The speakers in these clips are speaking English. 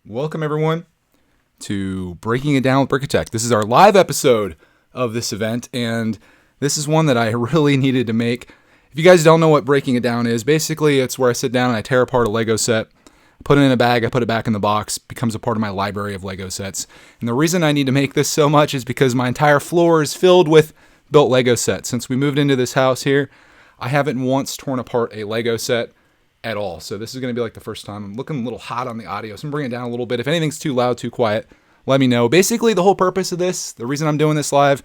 Welcome everyone to Breaking It Down with Brickitect. This is our live episode of this event, and this is one that I really needed to make. If you guys don't know what Breaking It Down is, basically it's where I sit down and I tear apart a Lego set, put it in a bag, I put it back in the box, becomes a part of my library of Lego sets. And the reason I need to make this so much is because my entire floor is filled with built Lego sets. Since we moved into this house here, I haven't once torn apart a Lego set at all. So this is going to be like the first time. I'm looking a little hot on the audio, so I'm bringing it down a little bit. If anything's too loud, too quiet, let me know. Basically, the whole purpose of this, the reason I'm doing this live,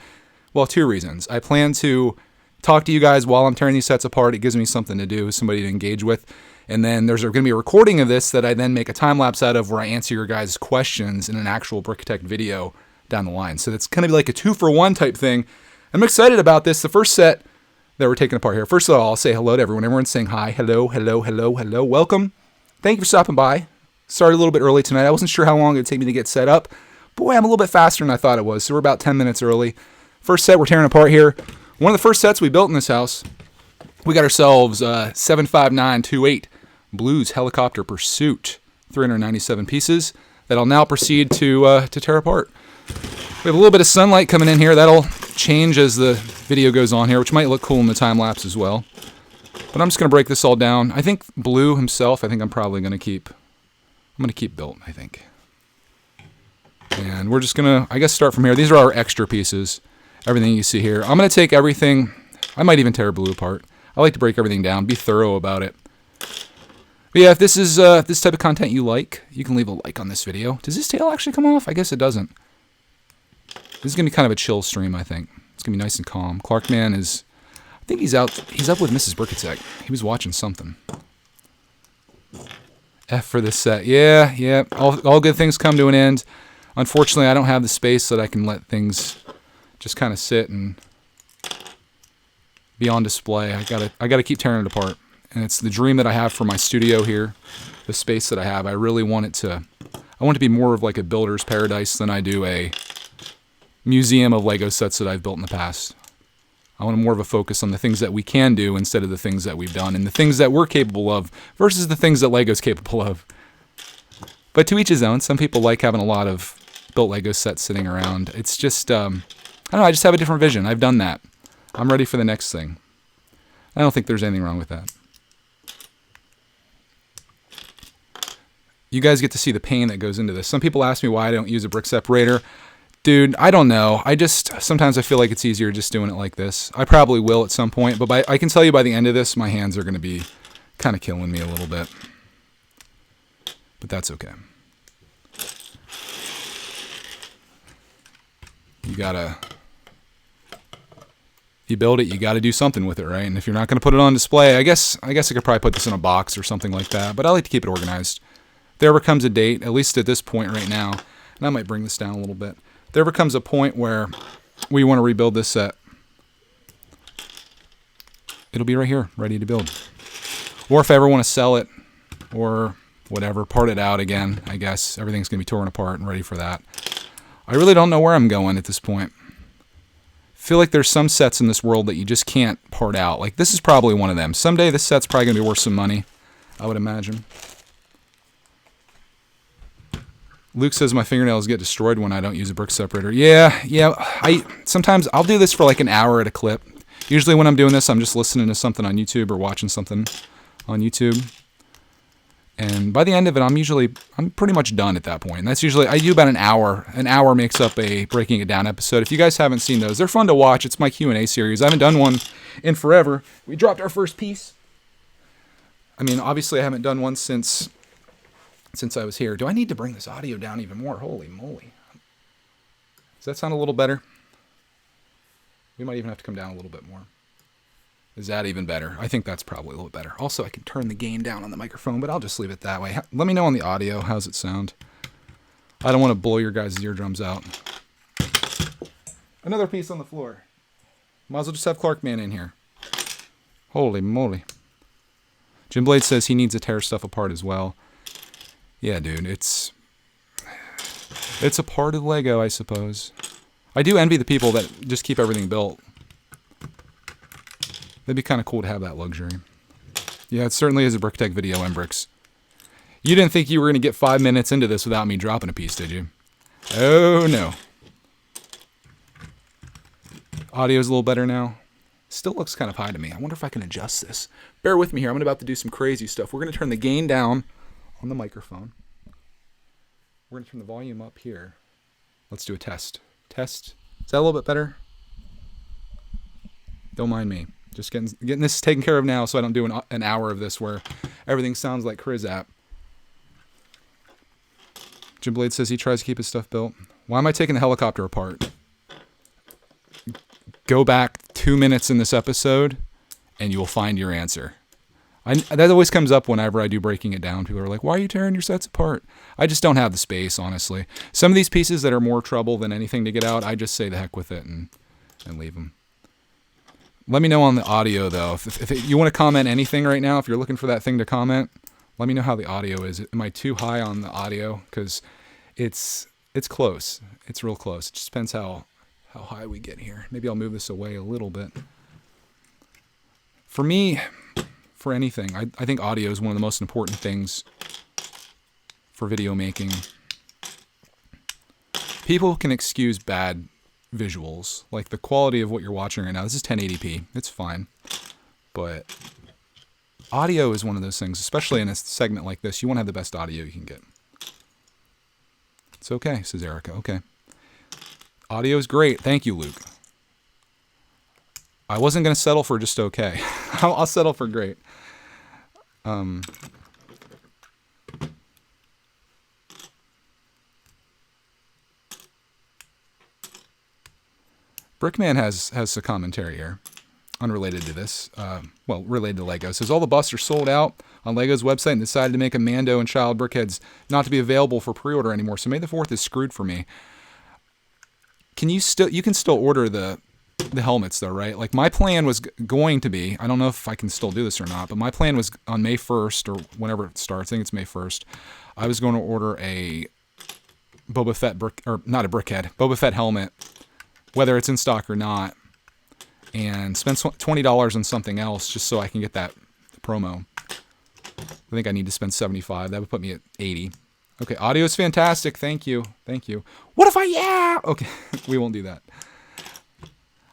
well, two reasons. I plan to talk to you guys while I'm tearing these sets apart. It gives me something to do, somebody to engage with. And then there's going to be a recording of this that I then make a time lapse out of where I answer your guys' questions in an actual Brickitect video down the line. So that's going to be like a 2-for-1 type thing. I'm excited about this. The first set that we're taking apart here. First of all, I'll say hello to everyone. Everyone's saying hi, hello, hello, hello, hello. Welcome. Thank you for stopping by. Started a little bit early tonight. I wasn't sure how long it would take me to get set up. Boy, I'm a little bit faster than I thought it was. So we're about 10 minutes early. First set we're tearing apart here. One of the first sets we built in this house, we got ourselves 75928 Blues Helicopter Pursuit. 397 pieces that I'll now proceed to tear apart. We have a little bit of sunlight coming in here. That'll change as the video goes on here, which might look cool in the time lapse as well. But I'm just going to break this all down. I think Blue himself, I think I'm probably going to keep. I'm going to keep built, I think. And we're just going to, I guess, start from here. These are our extra pieces. Everything you see here. I'm going to take everything. I might even tear Blue apart. I like to break everything down, be thorough about it. But yeah, if this is this type of content you like, you can leave a like on this video. Does this tail actually come off? I guess it doesn't. This is going to be kind of a chill stream, I think. It's going to be nice and calm. Clarkman is, I think he's out. He's up with Mrs. Brickitect. He was watching something. F for this set. Yeah. All good things come to an end. Unfortunately, I don't have the space that I can let things just kind of sit and be on display. I gotta keep tearing it apart. And it's the dream that I have for my studio here, the space that I have. I really want it to, I want it to be more of like a builder's paradise than I do a museum of Lego sets that I've built in the past. I want more of a focus on the things that we can do instead of the things that we've done and the things that we're capable of versus the things that Lego's capable of. But to each his own. Some people like having a lot of built Lego sets sitting around. It's just, I don't know, I just have a different vision. I've done that. I'm ready for the next thing. I don't think there's anything wrong with that. You guys get to see the pain that goes into this. Some people ask me why I don't use a brick separator. Dude, I don't know. Sometimes I feel like it's easier just doing it like this. I probably will at some point, but I can tell you by the end of this, my hands are going to be kind of killing me a little bit. But that's okay. You build it, you gotta do something with it, right? And if you're not gonna put it on display, I guess I could probably put this in a box or something like that, but I like to keep it organized. If there ever comes a date, at least at this point right now, and I might bring this down a little bit, if there ever comes a point where we want to rebuild this set, it'll be right here, ready to build. Or if I ever want to sell it, or whatever, part it out again, I guess. Everything's gonna be torn apart and ready for that. I really don't know where I'm going at this point. I feel like there's some sets in this world that you just can't part out. Like this is probably one of them. Someday this set's probably going to be worth some money, I would imagine. Luke says my fingernails get destroyed when I don't use a brick separator. Yeah. Sometimes I'll do this for like an hour at a clip. Usually when I'm doing this, I'm just listening to something on YouTube or watching something on YouTube. And by the end of it, I'm pretty much done at that point. And that's usually, I do about an hour. An hour makes up a Breaking It Down episode. If you guys haven't seen those, they're fun to watch. It's my Q&A series. I haven't done one in forever. We dropped our first piece. I mean, obviously I haven't done one since I was here. Do I need to bring this audio down even more? Holy moly. Does that sound a little better? We might even have to come down a little bit more. Is that even better? I think that's probably a little better. Also, I can turn the gain down on the microphone, but I'll just leave it that way. Let me know on the audio. How's it sound? I don't want to blow your guys' eardrums out. Another piece on the floor. Might as well just have Clarkman in here. Holy moly. Jim Blade says he needs to tear stuff apart as well. Yeah, dude, it's a part of Lego, I suppose. I do envy the people that just keep everything built. That'd be kind of cool to have that luxury. Yeah, it certainly is a Brickitect video, Mbricks. You didn't think you were going to get 5 minutes into this without me dropping a piece, did you? Oh, no. Audio's a little better now. Still looks kind of high to me. I wonder if I can adjust this. Bear with me here. I'm about to do some crazy stuff. We're going to turn the gain down on the microphone. We're going to turn the volume up here. Let's do a test. Test. Is that a little bit better? Don't mind me. Just getting this taken care of now so I don't do an hour of this where everything sounds like Chris app. Jim Blade says he tries to keep his stuff built. Why am I taking the helicopter apart? Go back 2 minutes in this episode and you will find your answer. That always comes up whenever I do breaking it down. People are like, why are you tearing your sets apart? I just don't have the space, honestly. Some of these pieces that are more trouble than anything to get out, I just say the heck with it and leave them. Let me know on the audio, though. If you want to comment anything right now, if you're looking for that thing to comment, let me know how the audio is. Am I too high on the audio? Because it's close. It's real close. It just depends how high we get here. Maybe I'll move this away a little bit. For me, for anything, I think audio is one of the most important things for video making. People can excuse bad visuals, like the quality of what you're watching right now. This is 1080p. It's fine. But audio is one of those things, especially in a segment like this. You want to have the best audio you can get. It's okay, says Erica. Okay. Audio is great. Thank you, Luke. I wasn't going to settle for just okay. I'll settle for great. Brickman has a commentary here, unrelated to this. Related to Lego. It says all the busts are sold out on Lego's website and decided to make a Mando and Child Brickheads not to be available for pre-order anymore. So May the 4th is screwed for me. You can still order the helmets though, right? Like my plan was going to be, I don't know if I can still do this or not, but my plan was on May 1st or whenever it starts, I think it's May 1st, I was going to order a Boba Fett Boba Fett helmet, whether it's in stock or not, and spend $20 on something else just so I can get that promo. I think I need to spend $75. That would put me at $80. Okay, audio is fantastic. Thank you. What if Okay, we won't do that.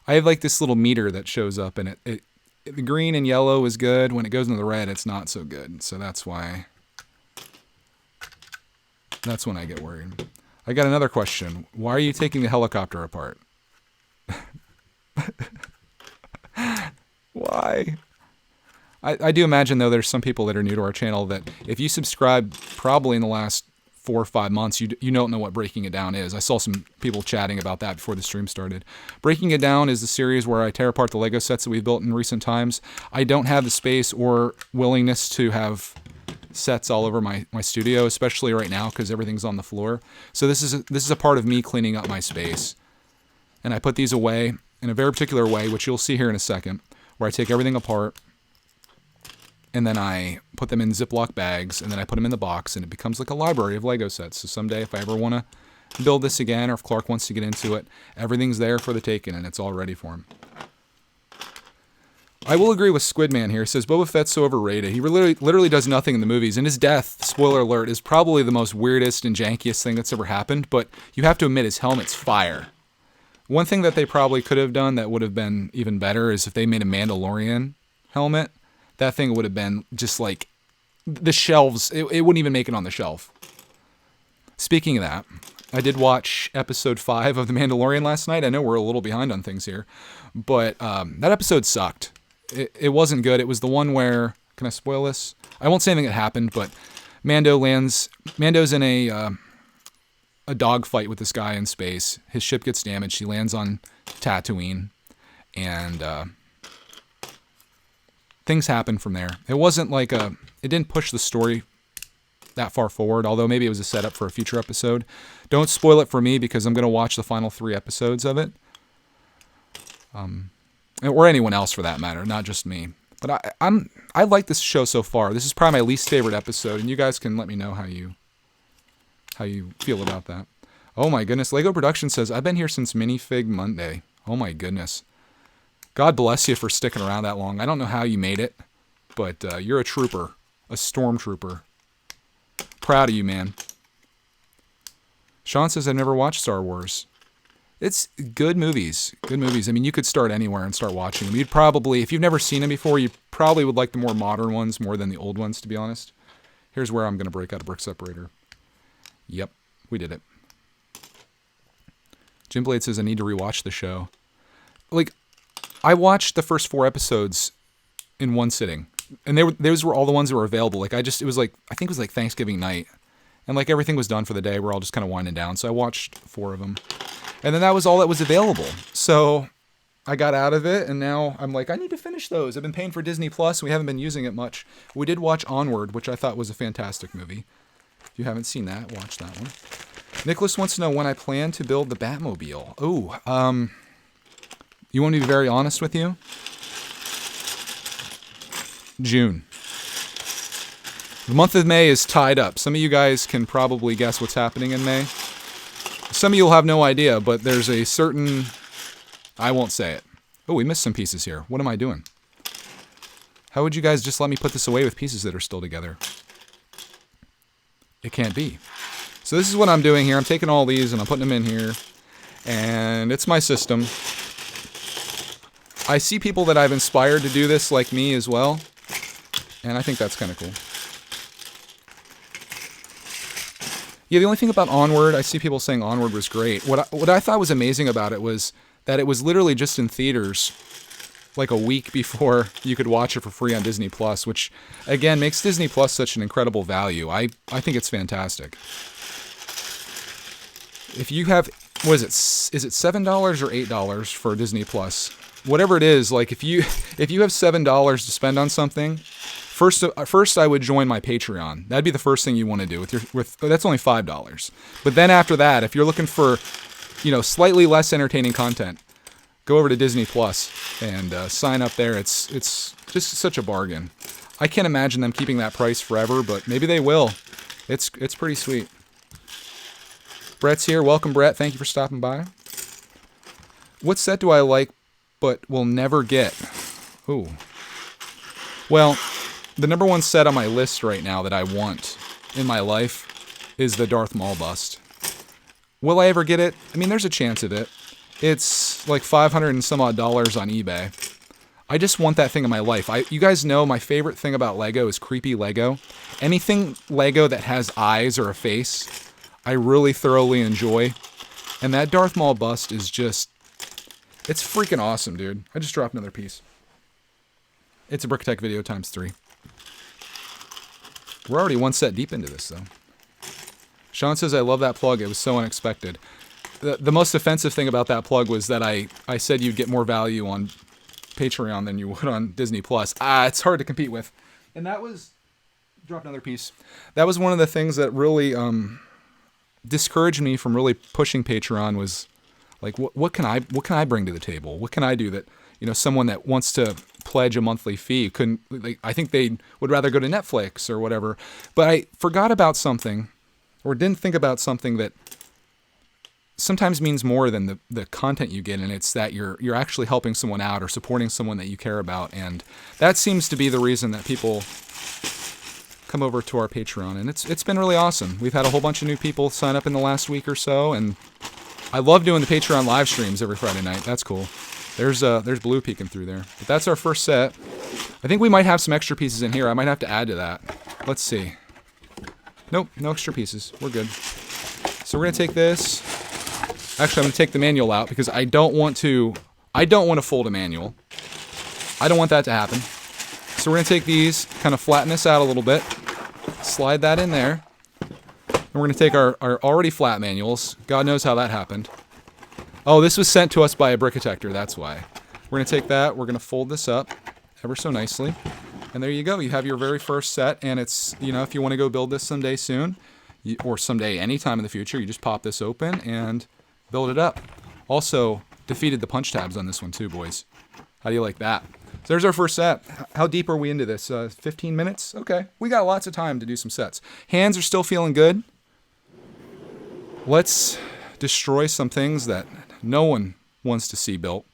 I have like this little meter that shows up, and it the green and yellow is good. When it goes into the red, it's not so good. So that's when I get worried. I got another question. Why are you taking the helicopter apart? Why? I do imagine, though, there's some people that are new to our channel that if you subscribe probably in the last 4 or 5 months, you don't know what Breaking It Down is. I saw some people chatting about that before the stream started. Breaking It Down is the series where I tear apart the Lego sets that we've built in recent times. I don't have the space or willingness to have sets all over my studio, especially right now because everything's on the floor. So this is a part of me cleaning up my space. And I put these away in a very particular way, which you'll see here in a second, where I take everything apart, and then I put them in Ziploc bags, and then I put them in the box, and it becomes like a library of Lego sets. So someday, if I ever want to build this again, or if Clark wants to get into it, everything's there for the taking, and it's all ready for him. I will agree with Squidman here. He says, Boba Fett's so overrated. He literally does nothing in the movies, and his death, spoiler alert, is probably the most weirdest and jankiest thing that's ever happened, but you have to admit his helmet's fire. One thing that they probably could have done that would have been even better is if they made a Mandalorian helmet. That thing would have been just like the shelves. It wouldn't even make it on the shelf. Speaking of that, I did watch episode 5 of The Mandalorian last night. I know we're a little behind on things here, but that episode sucked. It wasn't good. It was the one where, can I spoil this? I won't say anything that happened, but Mando's in a dogfight with this guy in space. His ship gets damaged. He lands on Tatooine, and things happen from there. It wasn't like it didn't push the story that far forward, although maybe it was a setup for a future episode. Don't spoil it for me because I'm going to watch the final 3 episodes of it. Or anyone else for that matter, not just me. But I like this show so far. This is probably my least favorite episode, and you guys can let me know how you feel about that. Oh my goodness, Lego Production says, I've been here since Minifig Monday. Oh my goodness. God bless you for sticking around that long. I don't know how you made it, but you're a trooper, a stormtrooper. Proud of you, man. Sean says, I've never watched Star Wars. It's good movies. Good movies. I mean, you could start anywhere and start watching them. You'd probably, if you've never seen them before, you probably would like the more modern ones more than the old ones, to be honest. Here's where I'm going to break out a brick separator. Yep, we did it. Jim Blade says, I need to rewatch the show. Like, I watched the first 4 episodes in one sitting. And those were all the ones that were available. Like, I think it was like Thanksgiving night. And like everything was done for the day. We're all just kind of winding down. So I watched 4 of them. And then that was all that was available. So I got out of it, and now I'm like, I need to finish those. I've been paying for Disney Plus. We haven't been using it much. We did watch Onward, which I thought was a fantastic movie. If you haven't seen that, watch that one. Nicholas wants to know when I plan to build the Batmobile. Oh, you want me to be very honest with you? June. The month of May is tied up. Some of you guys can probably guess what's happening in May. Some of you will have no idea, but there's a certain... I won't say it. Oh, we missed some pieces here. What am I doing? How would you guys just let me put this away with pieces that are still together? It can't be. So this is what I'm doing here. I'm taking all these and I'm putting them in here. And it's my system. I see people that I've inspired to do this like me as well. And I think that's kind of cool. Yeah, the only thing about Onward, I see people saying Onward was great. What I thought was amazing about it was that it was literally just in theaters like a week before you could watch it for free on Disney Plus, which again makes Disney Plus such an incredible value. I think it's fantastic. If you have, what is it $7 or $8 for Disney Plus? Whatever it is, like if you have $7 to spend on something, First, I would join my Patreon. That'd be the first thing you want to do. That's only $5. But then after that, if you're looking for, slightly less entertaining content, go over to Disney Plus and sign up there. It's just such a bargain. I can't imagine them keeping that price forever, but maybe they will. It's pretty sweet. Brett's here. Welcome, Brett. Thank you for stopping by. What set do I like but will never get? Ooh. Well, the number one set on my list right now that I want in my life is the Darth Maul bust. Will I ever get it? I mean, there's a chance of it. It's like $500 and some odd on eBay. I just want that thing in my life. You guys know my favorite thing about Lego is creepy Lego. Anything Lego that has eyes or a face, I really thoroughly enjoy. And that Darth Maul bust is just, it's freaking awesome, dude. I just dropped another piece. It's a Brickatech video times 3. We're already one set deep into this, though. Sean says, I love that plug. It was so unexpected. The most offensive thing about that plug was that I said you'd get more value on Patreon than you would on Disney Plus. It's hard to compete with. And that was... Drop another piece. That was one of the things that really discouraged me from really pushing Patreon was, like, what can I bring to the table? What can I do that, someone that wants to pledge a monthly fee couldn't, like, I think they would rather go to Netflix or whatever. But I forgot about something, or didn't think about something that sometimes means more than the content you get, and it's that you're actually helping someone out or supporting someone that you care about. And that seems to be the reason that people come over to our Patreon, and it's been really awesome. We've had a whole bunch of new people sign up in the last week or so, and I love doing the Patreon live streams every Friday night. That's cool. There's Blue peeking through there. But that's our first set. I think we might have some extra pieces in here. I might have to add to that. Let's see. Nope, no extra pieces. We're good. So we're gonna take this. Actually, I'm gonna take the manual out because I don't want to fold a manual. I don't want that to happen. So we're gonna take these, kind of flatten this out a little bit, slide that in there, and we're gonna take our already flat manuals. God knows how that happened. Oh, this was sent to us by a Brickatector, that's why. We're going to take that, we're going to fold this up ever so nicely. And there you go, you have your very first set, and it's, if you want to go build this someday soon, or someday anytime in the future, you just pop this open and build it up. Also, defeated the punch tabs on this one too, boys. How do you like that? So there's our first set. How deep are we into this? 15 minutes? Okay, we got lots of time to do some sets. Hands are still feeling good. Let's destroy some things that no one wants to see built.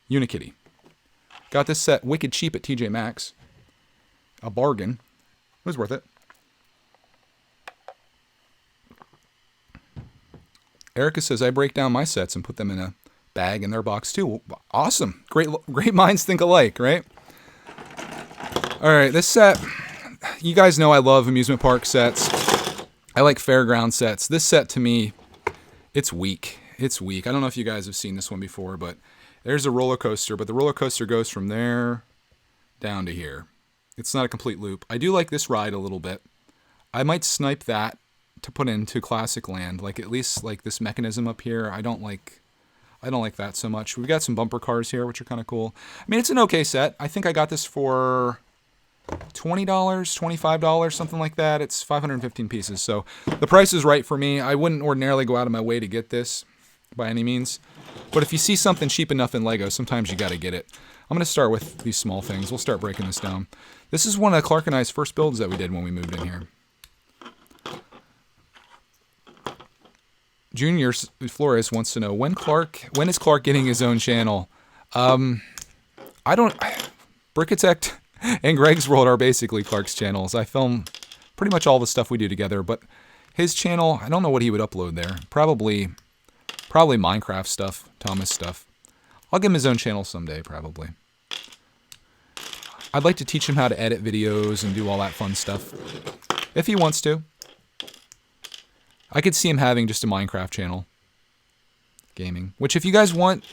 Unikitty. Got this set wicked cheap at TJ Maxx. A bargain. It was worth it. Erica says, I break down my sets and put them in a bag in their box too. Awesome. Great minds think alike, right? All right, this set, you guys know I love amusement park sets. I like fairground sets. This set to me, it's weak. It's weak. I don't know if you guys have seen this one before, but there's a roller coaster, but the roller coaster goes from there down to here. It's not a complete loop. I do like this ride a little bit. I might snipe that to put into Classic Land, like at least like this mechanism up here. I don't like that so much. We've got some bumper cars here, which are kind of cool. I mean, it's an okay set. I think I got this for $20, $25, something like that. It's 515 pieces, so the price is right for me. I wouldn't ordinarily go out of my way to get this by any means, but if you see something cheap enough in Lego, sometimes you got to get it. I'm going to start with these small things. We'll start breaking this down. This is one of Clark and I's first builds that we did when we moved in here. Junior Flores wants to know when is Clark getting his own channel? Brickitect and Greg's World are basically Clark's channels. I film pretty much all the stuff we do together, but his channel, I don't know what he would upload there. Probably Minecraft stuff, Thomas stuff. I'll give him his own channel someday, probably. I'd like to teach him how to edit videos and do all that fun stuff, if he wants to. I could see him having just a Minecraft channel. Gaming. Which if you want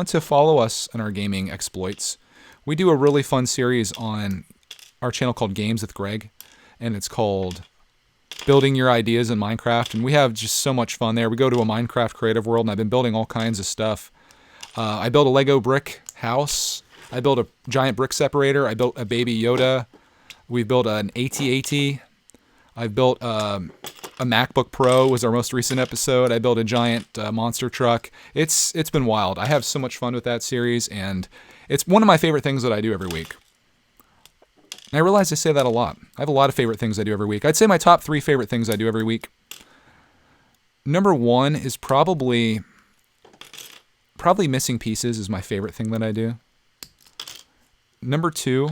to follow us on our gaming exploits, we do a really fun series on our channel called Games with Greg. And it's called Building Your Ideas in Minecraft. And we have just so much fun there. We go to a Minecraft creative world, and I've been building all kinds of stuff. I built a Lego brick house. I built a giant brick separator. I built a baby Yoda. We built an AT-AT. I've built a MacBook Pro was our most recent episode. I built a giant monster truck. It's been wild. I have so much fun with that series, and it's one of my favorite things that I do every week. And I realize I say that a lot. I have a lot of favorite things I do every week. I'd say my top 3 favorite things I do every week. Number 1 is probably missing pieces is my favorite thing that I do. Number 2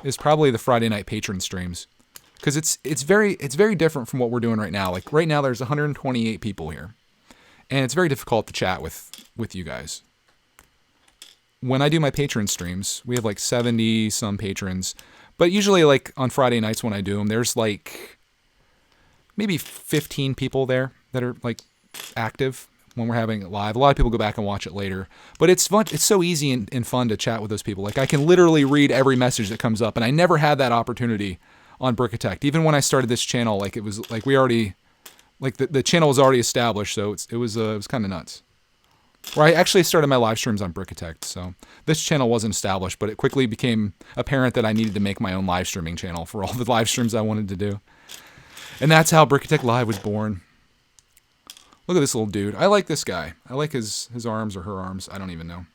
is probably the Friday night patron streams. Because it's very different from what we're doing right now. Like right now there's 128 people here. And it's very difficult to chat with you guys. When I do my patron streams, we have like 70 some patrons. But usually like on Friday nights when I do them, there's like maybe 15 people there that are like active when we're having it live. A lot of people go back and watch it later. But it's fun. It's so easy and fun to chat with those people. Like I can literally read every message that comes up. And I never had that opportunity on Brickitect. Even when I started this channel, like it was like we already, like the channel was already established, so it was kind of nuts. Where I actually started my live streams on Brickitect, so this channel wasn't established, but it quickly became apparent that I needed to make my own live streaming channel for all the live streams I wanted to do. And that's how Brickitect Live was born. Look at this little dude. I like this guy. I like his arms or her arms. I don't even know.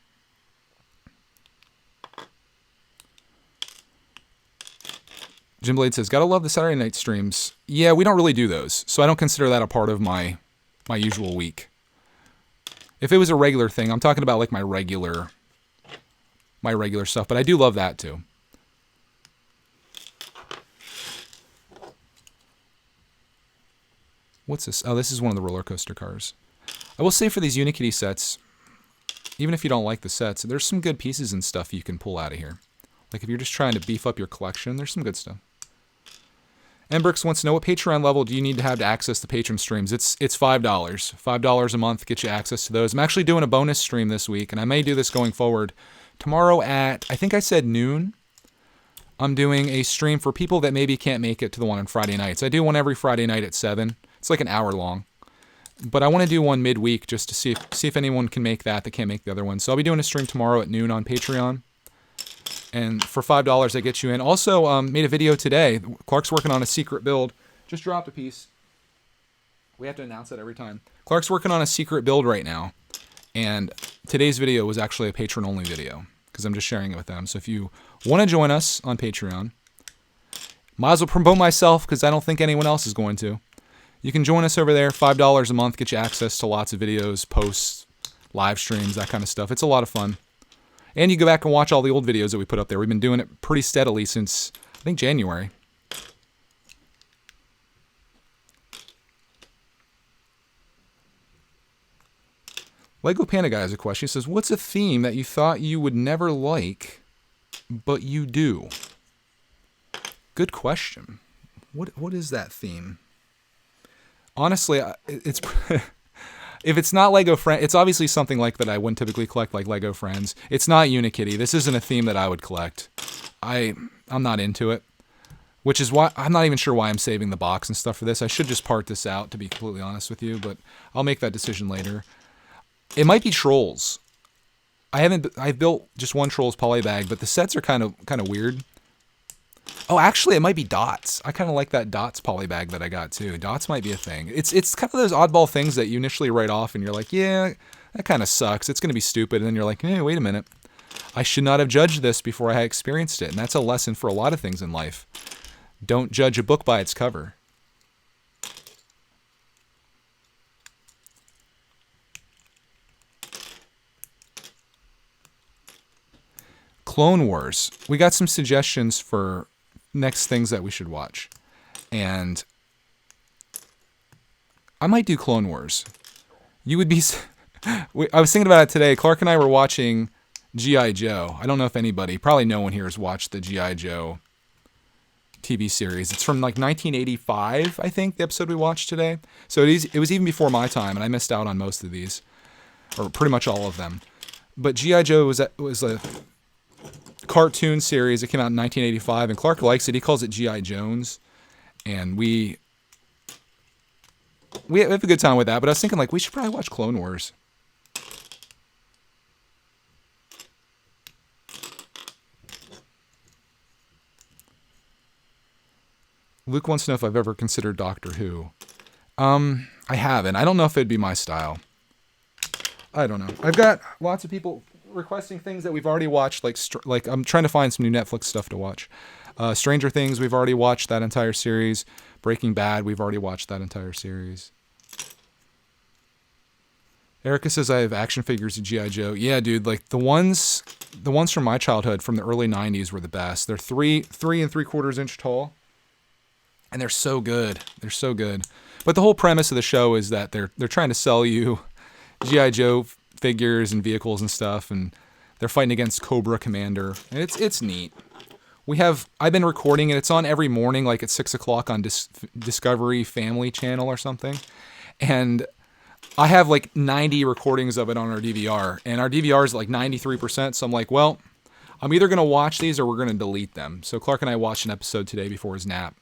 Jim Blade says, gotta love the Saturday night streams. Yeah, we don't really do those, so I don't consider that a part of my usual week. If it was a regular thing, I'm talking about like my regular stuff, but I do love that too. What's this? Oh, this is one of the roller coaster cars. I will say for these Unikitty sets, even if you don't like the sets, there's some good pieces and stuff you can pull out of here. Like if you're just trying to beef up your collection, there's some good stuff. Embrix wants to know what Patreon level do you need to have to access the patron streams. It's $5. $5 a month gets you access to those. I'm actually doing a bonus stream this week, and I may do this going forward. Tomorrow at, I think I said noon, I'm doing a stream for people that maybe can't make it to the one on Friday nights. I do one every Friday night at 7. It's like an hour long. But I want to do one midweek just to see if anyone can make that can't make the other one. So I'll be doing a stream tomorrow at noon on Patreon. And for $5, that gets you in. Also, made a video today. Clark's working on a secret build. Just dropped a piece. We have to announce that every time. Clark's working on a secret build right now. And today's video was actually a patron-only video, because I'm just sharing it with them. So if you want to join us on Patreon, might as well promote myself, because I don't think anyone else is going to. You can join us over there. $5 a month, get you access to lots of videos, posts, live streams, that kind of stuff. It's a lot of fun. And you go back and watch all the old videos that we put up there. We've been doing it pretty steadily since, I think, January. Lego Panda Guy has a question. He says, what's a theme that you thought you would never like, but you do? Good question. What is that theme? Honestly, it's if it's not Lego Friends, it's obviously something like that I wouldn't typically collect, like Lego Friends. It's not Unikitty. This isn't a theme that I would collect. I'm not into it, which is why I'm not even sure why I'm saving the box and stuff for this. I should just part this out, to be completely honest with you, but I'll make that decision later. It might be Trolls. I've built just one Trolls polybag, but the sets are kind of weird. Oh, actually, it might be Dots. I kind of like that Dots polybag that I got too. Dots might be a thing. It's kind of those oddball things that you initially write off and you're like, yeah, that kind of sucks. It's going to be stupid. And then you're like, hey, wait a minute. I should not have judged this before I had experienced it. And that's a lesson for a lot of things in life. Don't judge a book by its cover. Clone Wars. We got some suggestions for next things that we should watch. And I might do Clone Wars. You would be... I was thinking about it today. Clark and I were watching G.I. Joe. I don't know if anybody, probably no one here has watched the G.I. Joe TV series. It's from like 1985, I think, the episode we watched today. So it was even before my time, and I missed out on most of these, or pretty much all of them. But G.I. Joe was a cartoon series that came out in 1985, and Clark likes it. He calls it G.I. Jones, and we have a good time with that. But I was thinking, like, we should probably watch Clone Wars. Luke wants to know if I've ever considered Doctor Who. I haven't. I don't know if it'd be my style. I don't know. I've got lots of people requesting things that we've already watched. Like I'm trying to find some new Netflix stuff to watch. Stranger Things, we've already watched that entire series. Breaking Bad, we've already watched that entire series. Erica says I have action figures of G.I. Joe. Yeah, dude, like the ones from my childhood from the early 90s were the best. They're 3 3/4 inch tall. And they're so good. They're so good. But the whole premise of the show is that they're trying to sell you G.I. Joe figures and vehicles and stuff, and they're fighting against Cobra Commander. And it's neat. I've been recording it. It's on every morning, like at 6 o'clock on Discovery Family Channel or something. And I have like 90 recordings of it on our DVR, and our DVR is like 93%. So I'm like, well, I'm either gonna watch these or we're gonna delete them. So Clark and I watched an episode today before his nap.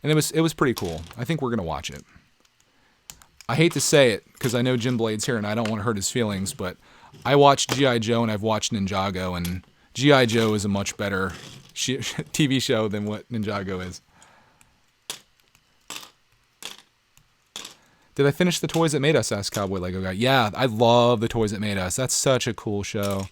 And it was pretty cool. I think we're going to watch it. I hate to say it because I know Jim Blade's here and I don't want to hurt his feelings, but I watched G.I. Joe and I've watched Ninjago, and G.I. Joe is a much better TV show than what Ninjago is. Did I finish The Toys That Made Us? Asked Cowboy Lego Guy. Yeah, I love The Toys That Made Us. That's such a cool show.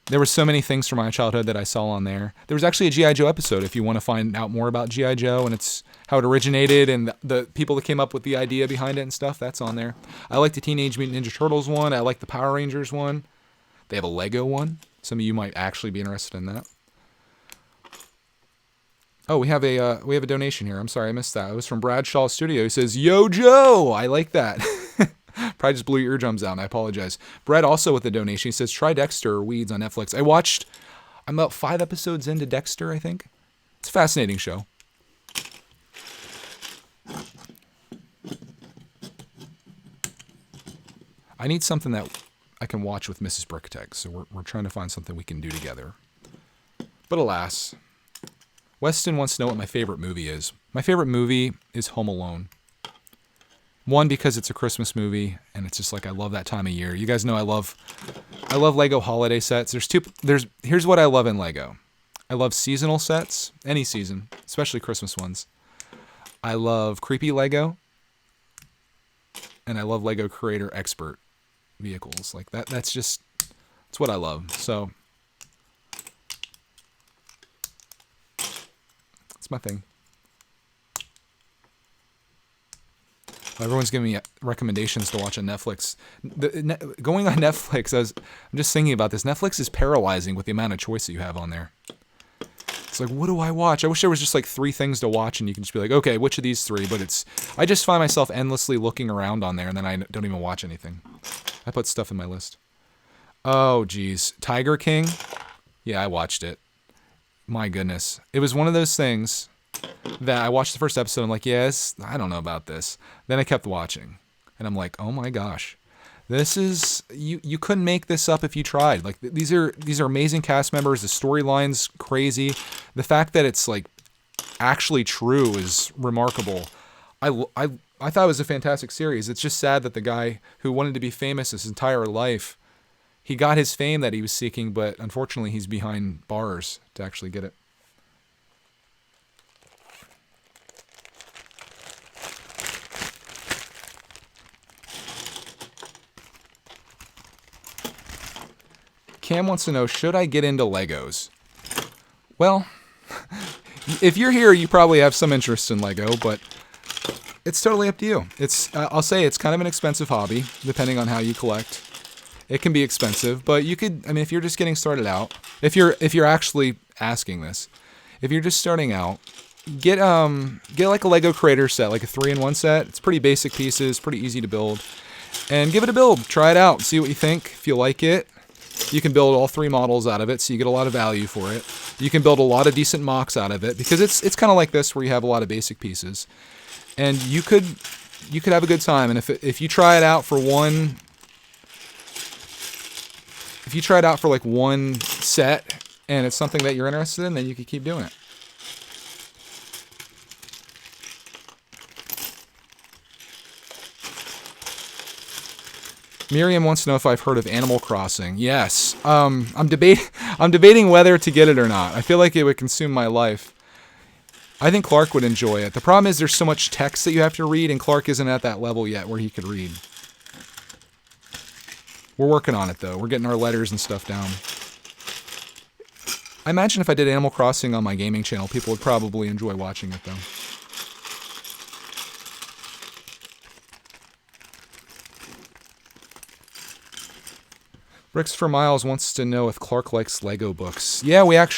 There were so many things from my childhood that I saw on there. There was actually a G.I. Joe episode if you want to find out more about G.I. Joe and it's how it originated and the people that came up with the idea behind it and stuff. That's on there. I like the Teenage Mutant Ninja Turtles one. I like the Power Rangers one. They have a Lego one. Some of you might actually be interested in that. Oh, we have a donation here. I'm sorry, I missed that. It was from Bradshaw Studio. He says, "Yo, Joe!" I like that. Probably just blew your eardrums out, and I apologize. Brett also with the donation. He says, try Dexter or Weeds on Netflix. I'm about 5 episodes into Dexter, I think. It's a fascinating show. I need something that I can watch with Mrs. Brickatech, so we're trying to find something we can do together. But alas, Weston wants to know what my favorite movie is. My favorite movie is Home Alone. One, because it's a Christmas movie, and it's just like I love that time of year. You guys know I love Lego holiday sets. Here's what I love in Lego. I love seasonal sets, any season, especially Christmas ones. I love creepy Lego, and I love Lego Creator Expert vehicles. Like that's what I love. So it's my thing. Everyone's giving me recommendations to watch on Netflix. Going on Netflix, I'm just thinking about this. Netflix is paralyzing with the amount of choice that you have on there. It's like, what do I watch? I wish there was just like 3 things to watch and you can just be like, okay, which of these 3? But I just find myself endlessly looking around on there and then I don't even watch anything. I put stuff in my list. Oh, geez. Tiger King? Yeah, I watched it. My goodness. It was one of those things that I watched the first episode. I'm like, yes, I don't know about this. Then I kept watching. And I'm like, oh my gosh. This is you couldn't make this up if you tried. Like these are amazing cast members. The storyline's crazy. The fact that it's like actually true is remarkable. I thought it was a fantastic series. It's just sad that the guy who wanted to be famous his entire life, he got his fame that he was seeking, but unfortunately he's behind bars to actually get it. Cam wants to know, should I get into Legos? Well, if you're here, you probably have some interest in Lego, but it's totally up to you. I'll say it's kind of an expensive hobby, depending on how you collect. It can be expensive, but you could, I mean, if you're just getting started out, if you're actually asking this, if you're just starting out, get like a Lego Creator set, like a 3-in-1 set. It's pretty basic pieces, pretty easy to build. And give it a build. Try it out. See what you think. If you like it, you can build all 3 models out of it, so you get a lot of value for it. You can build a lot of decent mocks out of it, because it's kind of like this, where you have a lot of basic pieces. And you could have a good time. And if you try it out for like one set and it's something that you're interested in, then you could keep doing it. Miriam wants to know if I've heard of Animal Crossing. Yes. I'm debating whether to get it or not. I feel like it would consume my life. I think Clark would enjoy it. The problem is there's so much text that you have to read, and Clark isn't at that level yet where he could read. We're working on it, though. We're getting our letters and stuff down. I imagine if I did Animal Crossing on my gaming channel, people would probably enjoy watching it, though. Bricks for Miles wants to know if Clark likes Lego books. Yeah, we have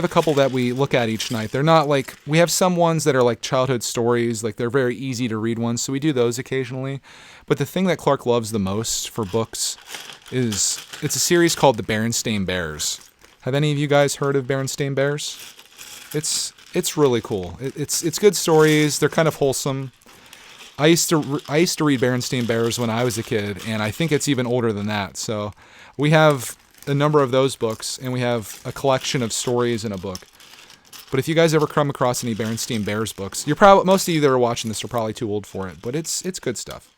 a couple that we look at each night. They're not like, we have some ones that are like childhood stories, like they're very easy to read ones, so we do those occasionally. But the thing that Clark loves the most for books is, it's a series called The Berenstain Bears. Have any of you guys heard of Berenstain Bears? It's really cool. It's good stories. They're kind of wholesome. I used to read Berenstain Bears when I was a kid, and I think it's even older than that. So we have a number of those books, and we have a collection of stories in a book. But if you guys ever come across any Berenstain Bears books, most of you that are watching this are probably too old for it, but it's good stuff.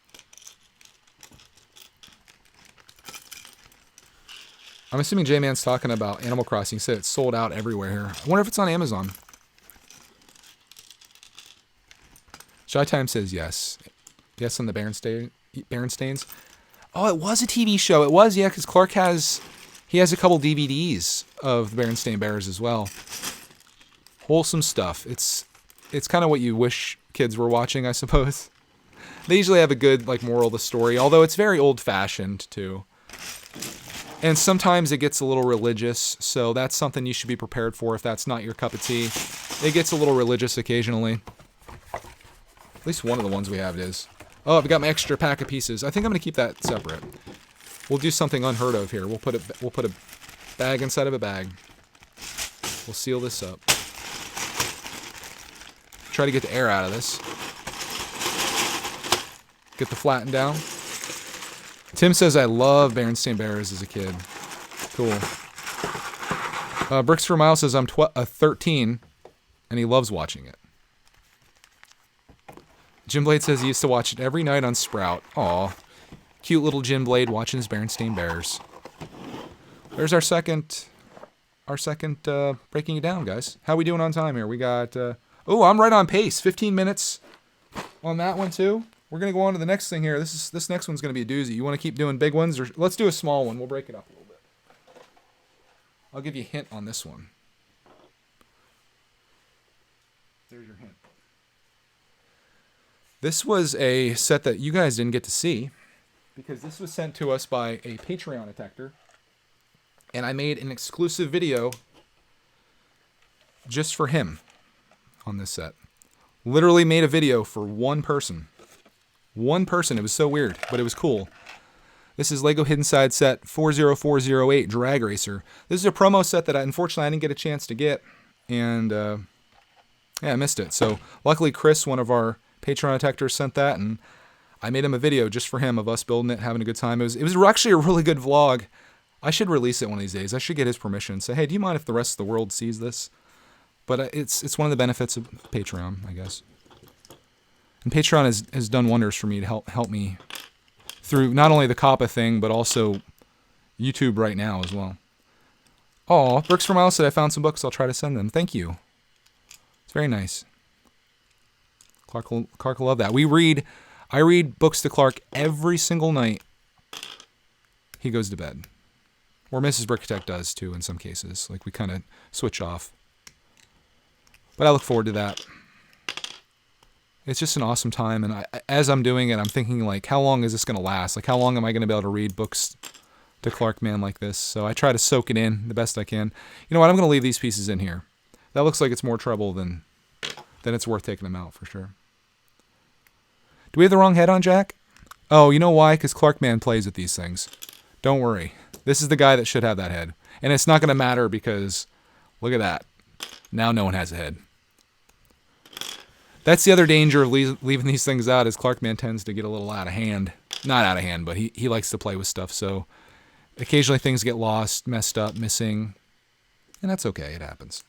I'm assuming J-Man's talking about Animal Crossing. He said it's sold out everywhere here. I wonder if it's on Amazon. Shy Time says yes. Yes on the Berenstains. Oh, it was a TV show. It was, yeah, because Clark has a couple DVDs of the Berenstain Bears as well. Wholesome stuff. It's kind of what you wish kids were watching, I suppose. They usually have a good moral of the story, although it's very old-fashioned too. And sometimes it gets a little religious, so that's something you should be prepared for if that's not your cup of tea. It gets a little religious occasionally. At least one of the ones we have it is. Oh, I've got my extra pack of pieces. I think I'm going to keep that separate. We'll do something unheard of here. We'll put a bag inside of a bag. We'll seal this up. Try to get the air out of this. Get the flatten down. Tim says, I love Berenstain Bears as a kid. Cool. Bricks for Miles says, I'm 13, and he loves watching it. Jim Blade says he used to watch it every night on Sprout. Aw. Cute little Jim Blade watching his Berenstain Bears. There's our second breaking it down, guys. How we doing on time here? We got, I'm right on pace. 15 minutes on that one, too. We're going to go on to the next thing here. This next one's going to be a doozy. You want to keep doing big ones? Or let's do a small one. We'll break it up a little bit. I'll give you a hint on this one. There's your hint. This was a set that you guys didn't get to see because this was sent to us by a Patreon attacker, and I made an exclusive video just for him on this set. Literally made a video for one person. One person. It was so weird, but it was cool. This is LEGO Hidden Side set 40408 Drag Racer. This is a promo set that unfortunately I didn't get a chance to get, and yeah, I missed it. So luckily Chris, one of our Patreon detectors, sent that, and I made him a video just for him of us building it, having a good time. It was actually a really good vlog. I should release it one of these days. I should get his permission and say, hey, do you mind if the rest of the world sees this? But it's one of the benefits of Patreon, I guess. And Patreon has done wonders for me to help me through not only the COPPA thing, but also YouTube right now as well. Oh, Brooks from Miles said I found some books. I'll try to send them. Thank you. It's very nice. Clark will love that. I read books to Clark every single night he goes to bed. Or Mrs. Brickatech does too in some cases. Like we kind of switch off. But I look forward to that. It's just an awesome time, and as I'm doing it, I'm thinking, like, how long is this going to last? Like, how long am I going to be able to read books to Clark Man like this? So I try to soak it in the best I can. You know what? I'm going to leave these pieces in here. That looks like it's more trouble than it's worth taking them out, for sure. Do we have the wrong head on, Jack? Oh, you know why? Because Clark Man plays with these things. Don't worry. This is the guy that should have that head. And it's not going to matter because, look at that. Now no one has a head. That's the other danger of leaving these things out, is Clark Man tends to get a little out of hand. Not out of hand, but he likes to play with stuff, so occasionally things get lost, messed up, missing, and that's okay. It happens.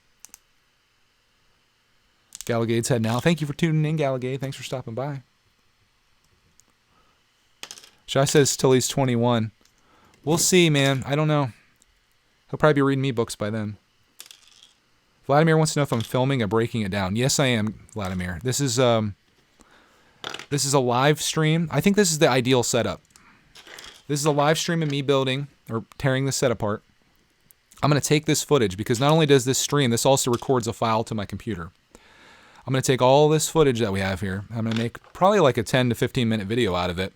Galligade's head now. Thank you for tuning in, Gallagade. Thanks for stopping by. Shy says till he's 21. We'll see, man. I don't know. He'll probably be reading me books by then. Vladimir wants to know if I'm filming or breaking it down. Yes, I am, Vladimir. This is a live stream. I think this is the ideal setup. This is a live stream of me building or tearing this set apart. I'm going to take this footage because not only does this stream, this also records a file to my computer. I'm going to take all this footage that we have here. I'm going to make probably like a 10 to 15 minute video out of it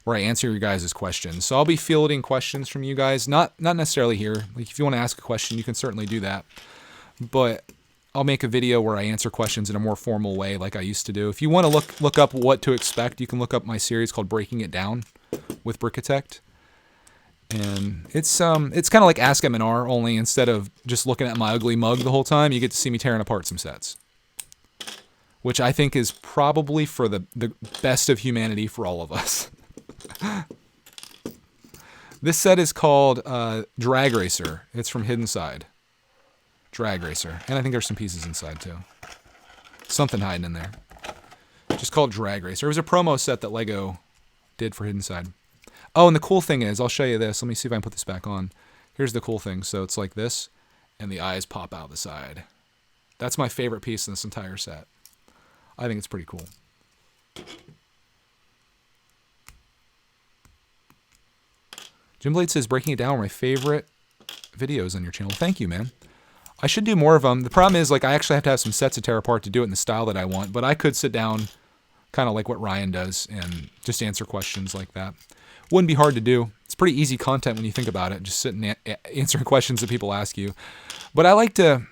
where I answer your guys' questions. So I'll be fielding questions from you guys, not necessarily here. Like if you want to ask a question, you can certainly do that. But I'll make a video where I answer questions in a more formal way like I used to do. If you want to look up what to expect, you can look up my series called Breaking It Down with Brickatech. And it's kind of like Ask M&R, only instead of just looking at my ugly mug the whole time, you get to see me tearing apart some sets. Which I think is probably for the best of humanity for all of us. This set is called Drag Racer. It's from Hidden Side. Drag Racer. And I think there's some pieces inside too. Something hiding in there. Just called Drag Racer. It was a promo set that LEGO did for Hidden Side. Oh, and the cool thing is, I'll show you this. Let me see if I can put this back on. Here's the cool thing. So it's like this, and the eyes pop out the side. That's my favorite piece in this entire set. I think it's pretty cool. Jim Blade says, breaking it down are my favorite videos on your channel. Thank you, man. I should do more of them. The problem is, like, I actually have to have some sets to tear apart to do it in the style that I want, but I could sit down kind of like what Ryan does and just answer questions like that. Wouldn't be hard to do. It's pretty easy content when you think about it, just sitting answering questions that people ask you. But I like to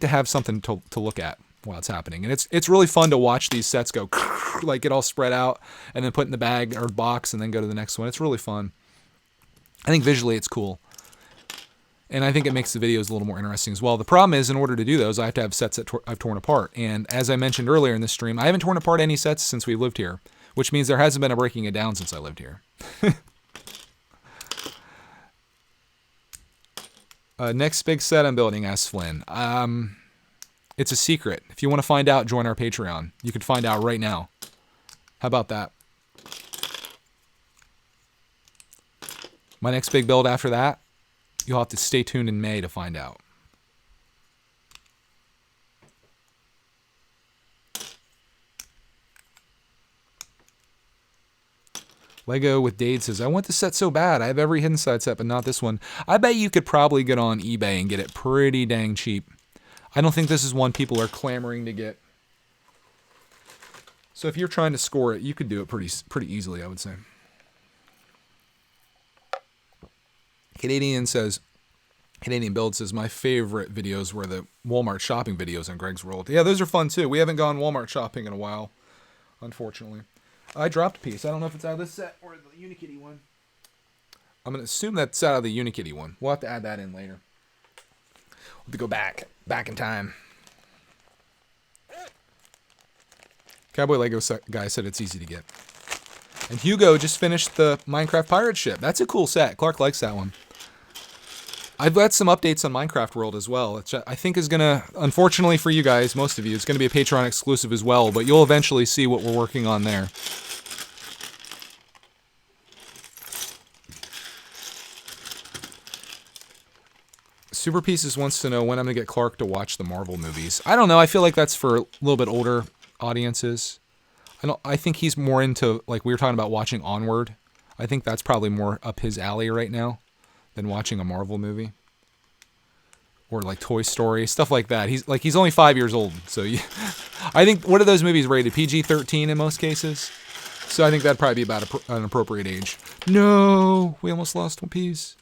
have something to look at while it's happening. And it's really fun to watch these sets go, like, get all spread out and then put in the bag or box and then go to the next one. It's really fun. I think visually it's cool. And I think it makes the videos a little more interesting as well. The problem is, in order to do those, I have to have sets that I've torn apart. And as I mentioned earlier in this stream, I haven't torn apart any sets since we lived here, which means there hasn't been a breaking it down since I lived here. Next big set I'm building, asks Flynn. It's a secret. If you want to find out, join our Patreon. You can find out right now. How about that? My next big build after that, you'll have to stay tuned in May to find out. Lego with Dade says, I want the set so bad. I have every Hidden Side set, but not this one. I bet you could probably get on eBay and get it pretty dang cheap. I don't think this is one people are clamoring to get. So if you're trying to score it, you could do it pretty easily, I would say. Canadian Build says, my favorite videos were the Walmart shopping videos on Greg's World. Yeah, those are fun too. We haven't gone Walmart shopping in a while, unfortunately. I dropped a piece. I don't know if it's out of this set or the Unikitty one. I'm going to assume that's out of the Unikitty one. We'll have to add that in later. We'll have to go back in time. Cowboy Lego guy said it's easy to get. And Hugo just finished the Minecraft pirate ship. That's a cool set. Clark likes that one. I've got some updates on Minecraft World as well, which I think is going to, unfortunately for you guys, most of you, it's going to be a Patreon exclusive as well, but you'll eventually see what we're working on there. Super Pieces wants to know when I'm going to get Clark to watch the Marvel movies. I don't know. I feel like that's for a little bit older audiences. I think he's more into, like we were talking about, watching Onward. I think that's probably more up his alley right now than watching a Marvel movie. Or like Toy Story, stuff like that. He's only 5 years old, so I think, what are those movies rated? PG-13 in most cases? So I think that'd probably be about an appropriate age. No, we almost lost one piece.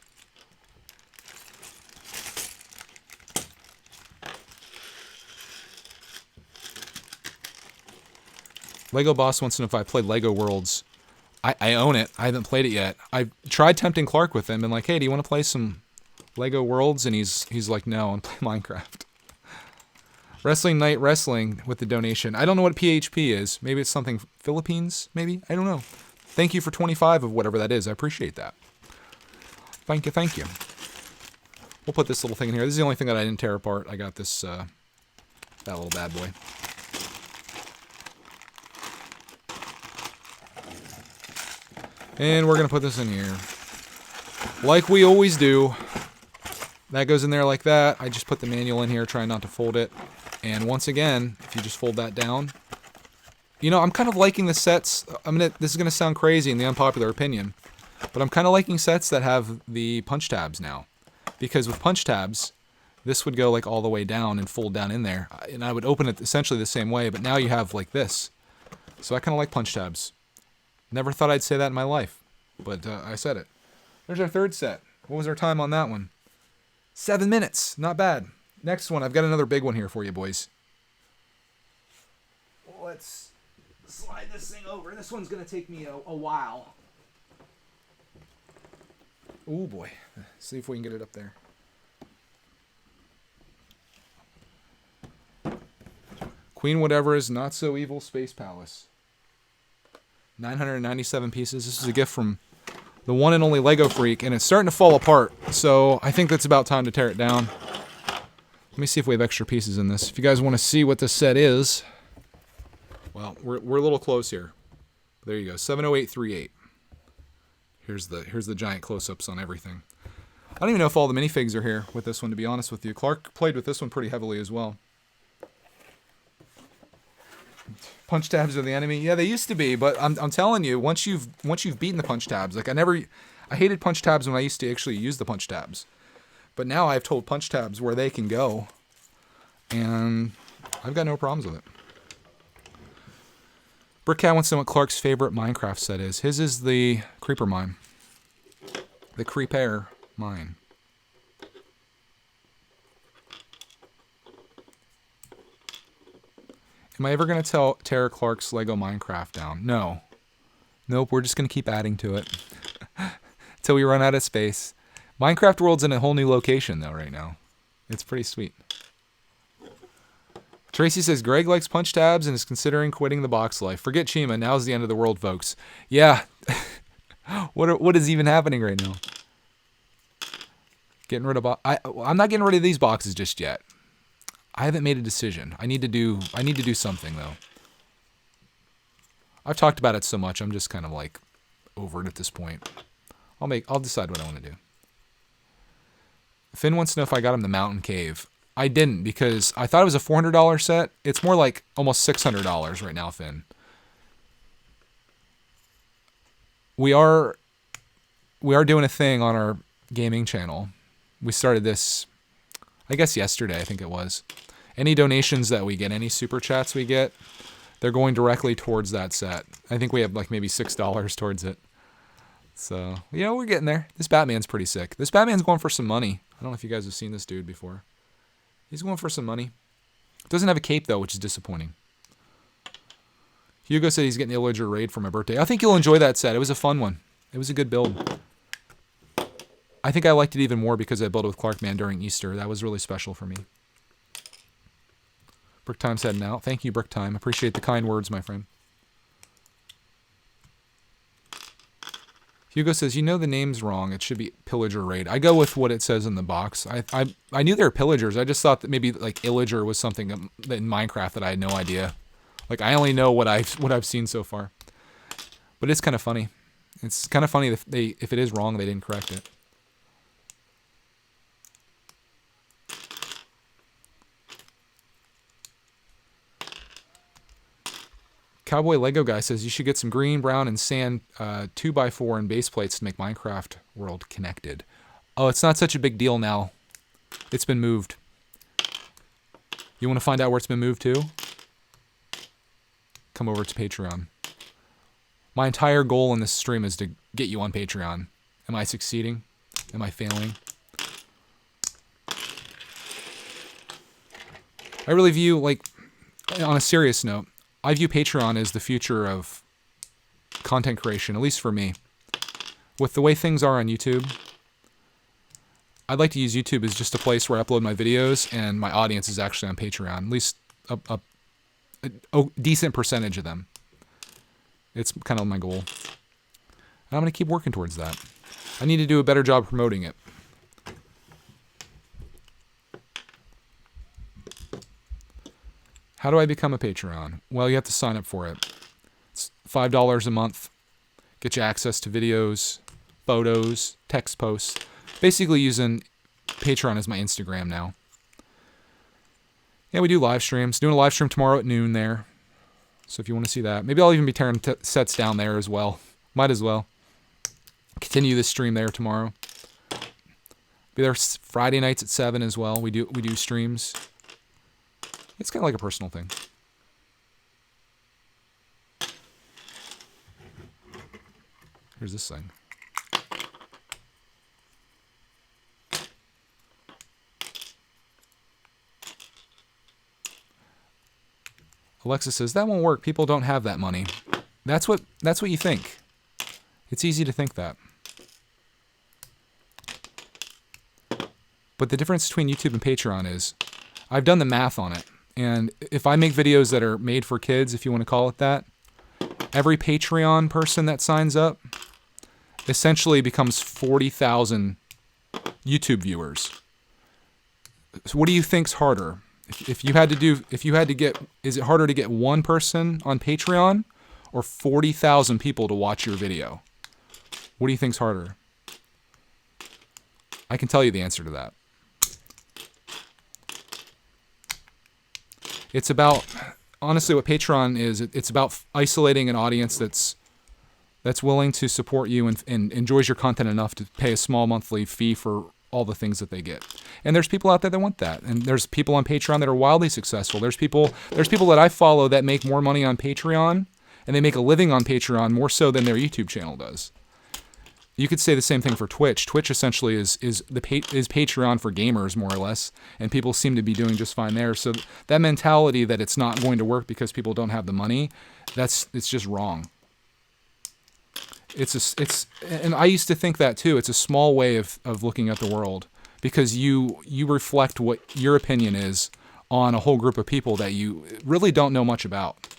Lego Boss wants to know if I played Lego Worlds. I own it. I haven't played it yet. I tried tempting Clark with him and like, hey, do you want to play some Lego Worlds? And he's like, no, I'm playing Minecraft. Wrestling Night Wrestling with the donation. I don't know what PHP is. Maybe it's something Philippines, maybe? I don't know. Thank you for 25 of whatever that is. I appreciate that. Thank you, thank you. We'll put this little thing in here. This is the only thing that I didn't tear apart. I got this, that little bad boy. And we're going to put this in here. Like we always do. That goes in there like that. I just put the manual in here, trying not to fold it. And once again, if you just fold that down. You know, I'm kind of liking the sets. This is going to sound crazy in the unpopular opinion. But I'm kind of liking sets that have the punch tabs now. Because with punch tabs, this would go like all the way down and fold down in there. And I would open it essentially the same way. But now you have like this. So I kind of like punch tabs. Never thought I'd say that in my life, but I said it. There's our third set. What was our time on that one? 7 minutes. Not bad. Next one. I've got another big one here for you, boys. Let's slide this thing over. This one's going to take me a while. Oh, boy. See if we can get it up there. Queen Whatever is Not So Evil Space Palace. 997 pieces. This is a gift from the one and only Lego Freak, and it's starting to fall apart, so I think that's about time to tear it down. Let me see if we have extra pieces in this. If you guys want to see what this set is, well, we're a little close here. There you go, 70838. Here's the giant close-ups on everything. I don't even know if all the minifigs are here with this one, to be honest with you. Clark played with this one pretty heavily as well. Punch tabs are the enemy. Yeah, they used to be, but I'm telling you, once you've beaten the punch tabs, like I hated punch tabs when I used to actually use the punch tabs, but now I've told punch tabs where they can go, and I've got no problems with it. Brickcat wants to know what Clark's favorite Minecraft set is. His is the Creeper Mine, the Creeper Mine. Am I ever going to tear Clark's Lego Minecraft down? No. Nope, we're just going to keep adding to it. Until we run out of space. Minecraft World's in a whole new location, though, right now. It's pretty sweet. Tracy says, Greg likes punch tabs and is considering quitting the box life. Forget Chima, now's the end of the world, folks. Yeah. What is even happening right now? Getting rid of... I'm not getting rid of these boxes just yet. I haven't made a decision. I need to do something, though. I've talked about it so much, I'm just kind of like over it at this point. I'll decide what I want to do. Finn wants to know if I got him the Mountain Cave. I didn't, because I thought it was a $400 set. It's more like almost $600 right now, Finn. We are doing a thing on our gaming channel. We started this, I guess yesterday, I think it was. Any donations that we get, any super chats we get, they're going directly towards that set. I think we have like maybe $6 towards it. So, you know, we're getting there. This Batman's pretty sick. This Batman's going for some money. I don't know if you guys have seen this dude before. He's going for some money. Doesn't have a cape, though, which is disappointing. Hugo said he's getting the Illager raid for my birthday. I think you'll enjoy that set. It was a fun one. It was a good build. I think I liked it even more because I built it with Clarkman during Easter. That was really special for me. Bricktime said now. Thank you, Bricktime. Appreciate the kind words, my friend. Hugo says, you know the name's wrong. It should be Pillager Raid. I go with what it says in the box. I knew they were pillagers. I just thought that maybe like Illager was something in Minecraft that I had no idea. Like I only know what I've seen so far. But it's kind of funny. It's kind of funny if it is wrong, they didn't correct it. Cowboy Lego Guy says you should get some green, brown, and sand 2x4 and base plates to make Minecraft world connected. Oh, it's not such a big deal now. It's been moved. You want to find out where it's been moved to? Come over to Patreon. My entire goal in this stream is to get you on Patreon. Am I succeeding? Am I failing? I really view, like, on a serious note, I view Patreon as the future of content creation, at least for me. With the way things are on YouTube, I'd like to use YouTube as just a place where I upload my videos and my audience is actually on Patreon. At least a decent percentage of them. It's kind of my goal. And I'm going to keep working towards that. I need to do a better job promoting it. How do I become a Patreon? Well, you have to sign up for it. It's $5 a month. Get you access to videos, photos, text posts. Basically using Patreon as my Instagram now. Yeah, we do live streams. Doing a live stream tomorrow at noon there. So if you want to see that. Maybe I'll even be tearing sets down there as well. Might as well. Continue this stream there tomorrow. Be there Friday nights at 7 as well. We do streams. It's kind of like a personal thing. Here's this thing. Alexa says, that won't work. People don't have that money. That's what you think. It's easy to think that. But the difference between YouTube and Patreon is I've done the math on it. And if I make videos that are made for kids, if you want to call it that, every Patreon person that signs up essentially becomes 40,000 YouTube viewers. So what do you think's harder? If you had to get, is it harder to get one person on Patreon or 40,000 people to watch your video? What do you think's harder? I can tell you the answer to that. It's about, honestly, what Patreon is, it's about isolating an audience that's willing to support you and enjoys your content enough to pay a small monthly fee for all the things that they get. And there's people out there that want that. And there's people on Patreon that are wildly successful. There's people that I follow that make more money on Patreon, and they make a living on Patreon more so than their YouTube channel does. You could say the same thing for Twitch. Twitch essentially is Patreon for gamers, more or less, and people seem to be doing just fine there. So that mentality that it's not going to work because people don't have the money, it's just wrong. And I used to think that too. It's a small way of looking at the world because you reflect what your opinion is on a whole group of people that you really don't know much about.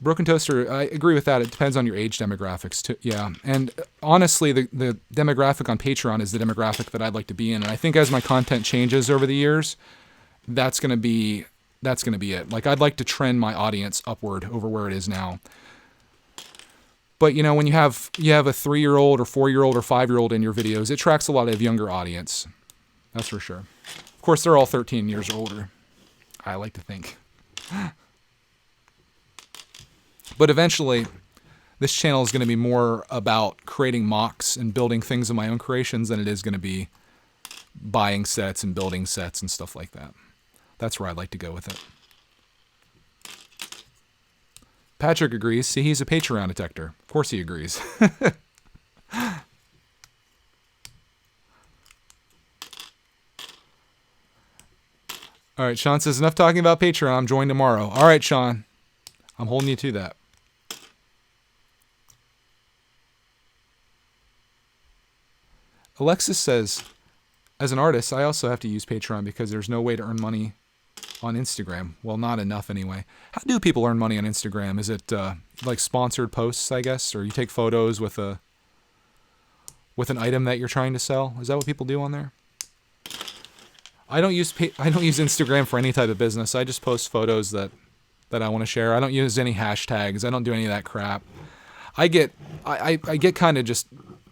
Broken Toaster, I agree with that. It depends on your age demographics too. Yeah, and honestly, the demographic on Patreon is the demographic that I'd like to be in. And I think as my content changes over the years, that's gonna be it. Like I'd like to trend my audience upward over where it is now. But you know, when you have a 3-year-old or 4-year-old or 5-year-old in your videos, it attracts a lot of younger audience. That's for sure. Of course, they're all 13 years older. I like to think. But eventually, this channel is going to be more about creating mocks and building things of my own creations than it is going to be buying sets and building sets and stuff like that. That's where I'd like to go with it. Patrick agrees. See, he's a Patreon detector. Of course he agrees. All All right, Sean says, enough talking about Patreon. I'm joining tomorrow. All right, Sean. I'm holding you to that. Alexis says, as an artist, I also have to use Patreon because there's no way to earn money on Instagram. Well, not enough anyway. How do people earn money on Instagram? Is it like sponsored posts, I guess? Or you take photos with an item that you're trying to sell? Is that what people do on there? I don't use Instagram for any type of business. I just post photos that I want to share. I don't use any hashtags. I don't do any of that crap. I get kind of just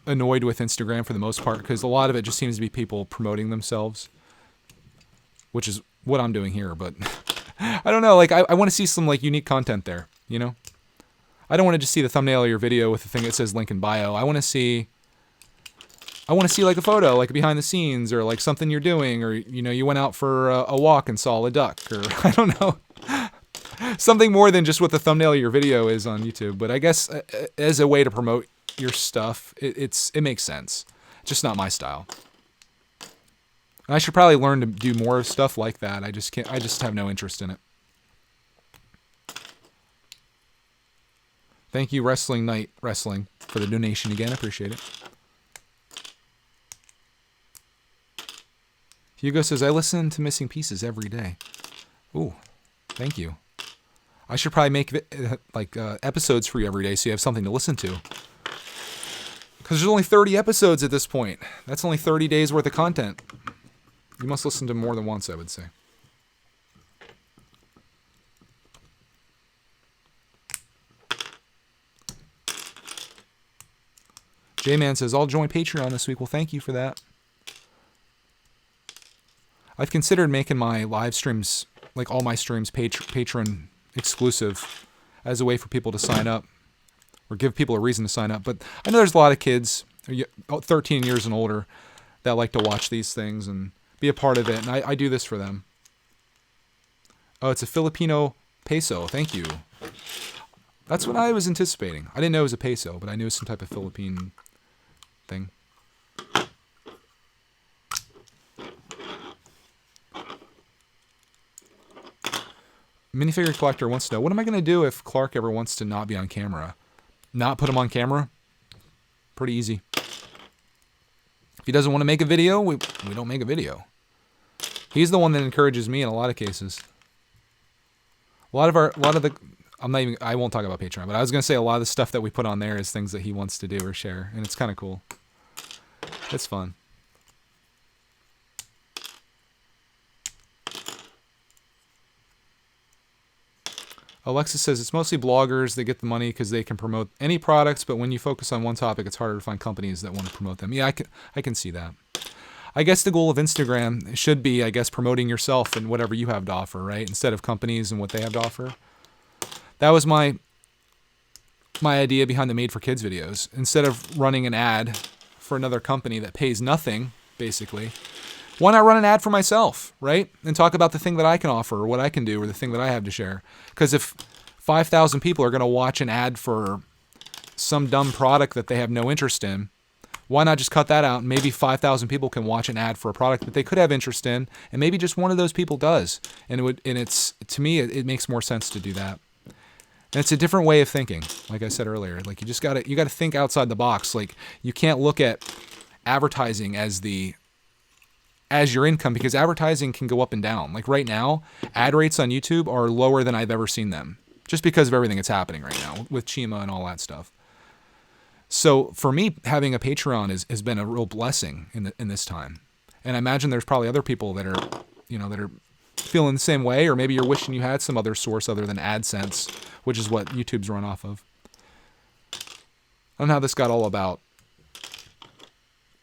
annoyed with Instagram for the most part because a lot of it just seems to be people promoting themselves, which is what I'm doing here. But I don't know. Like I want to see some like unique content there. You know, I don't want to just see the thumbnail of your video with the thing that says link in bio. I want to see like a photo, like behind the scenes, or like something you're doing, or you went out for a walk and saw a duck, or I don't know, something more than just what the thumbnail of your video is on YouTube. But I guess as a way to promote your stuff, it makes sense. Just not my style. And I should probably learn to do more stuff like that. I just have no interest in it. Thank you, Wrestling Night Wrestling, for the donation again. I appreciate it. Hugo says, I listen to Missing Pieces every day. Ooh, thank you. I should probably make episodes for you every day so you have something to listen to. Because there's only 30 episodes at this point. That's only 30 days worth of content. You must listen to more than once, I would say. J-Man says, I'll join Patreon this week. Well, thank you for that. I've considered making my live streams, like all my streams, Patreon exclusive as a way for people to sign up or give people a reason to sign up. But I know there's a lot of kids, 13 years and older, that like to watch these things and be a part of it. And I do this for them. Oh, it's a Filipino peso. Thank you. That's what I was anticipating. I didn't know it was a peso, but I knew it was some type of Philippine thing. Minifigure Collector wants to know, what am I going to do if Clark ever wants to not be on camera? Not put him on camera? Pretty easy. If he doesn't want to make a video, we don't make a video. He's the one that encourages me in a lot of cases. I won't talk about Patreon, but I was going to say a lot of the stuff that we put on there is things that he wants to do or share, and it's kind of cool. It's fun. Alexis says it's mostly bloggers that get the money because they can promote any products, but when you focus on one topic, it's harder to find companies that want to promote them. Yeah, I can see that. I guess the goal of Instagram should be, promoting yourself and whatever you have to offer, right? Instead of companies and what they have to offer. That was my idea behind the Made for Kids videos. Instead of running an ad for another company that pays nothing, basically, why not run an ad for myself, right? And talk about the thing that I can offer or what I can do or the thing that I have to share. Because if 5,000 people are going to watch an ad for some dumb product that they have no interest in, why not just cut that out and maybe 5,000 people can watch an ad for a product that they could have interest in, and maybe just one of those people does. And to me, it makes more sense to do that. And it's a different way of thinking. Like I said earlier, like you got to think outside the box. Like you can't look at advertising as your income, because advertising can go up and down. Like right now, ad rates on YouTube are lower than I've ever seen them, just because of everything that's happening right now with Chima and all that stuff. So for me, having a Patreon has been a real blessing in this time. And I imagine there's probably other people that are feeling the same way, or maybe you're wishing you had some other source other than AdSense, which is what YouTube's run off of. I don't know how this got all about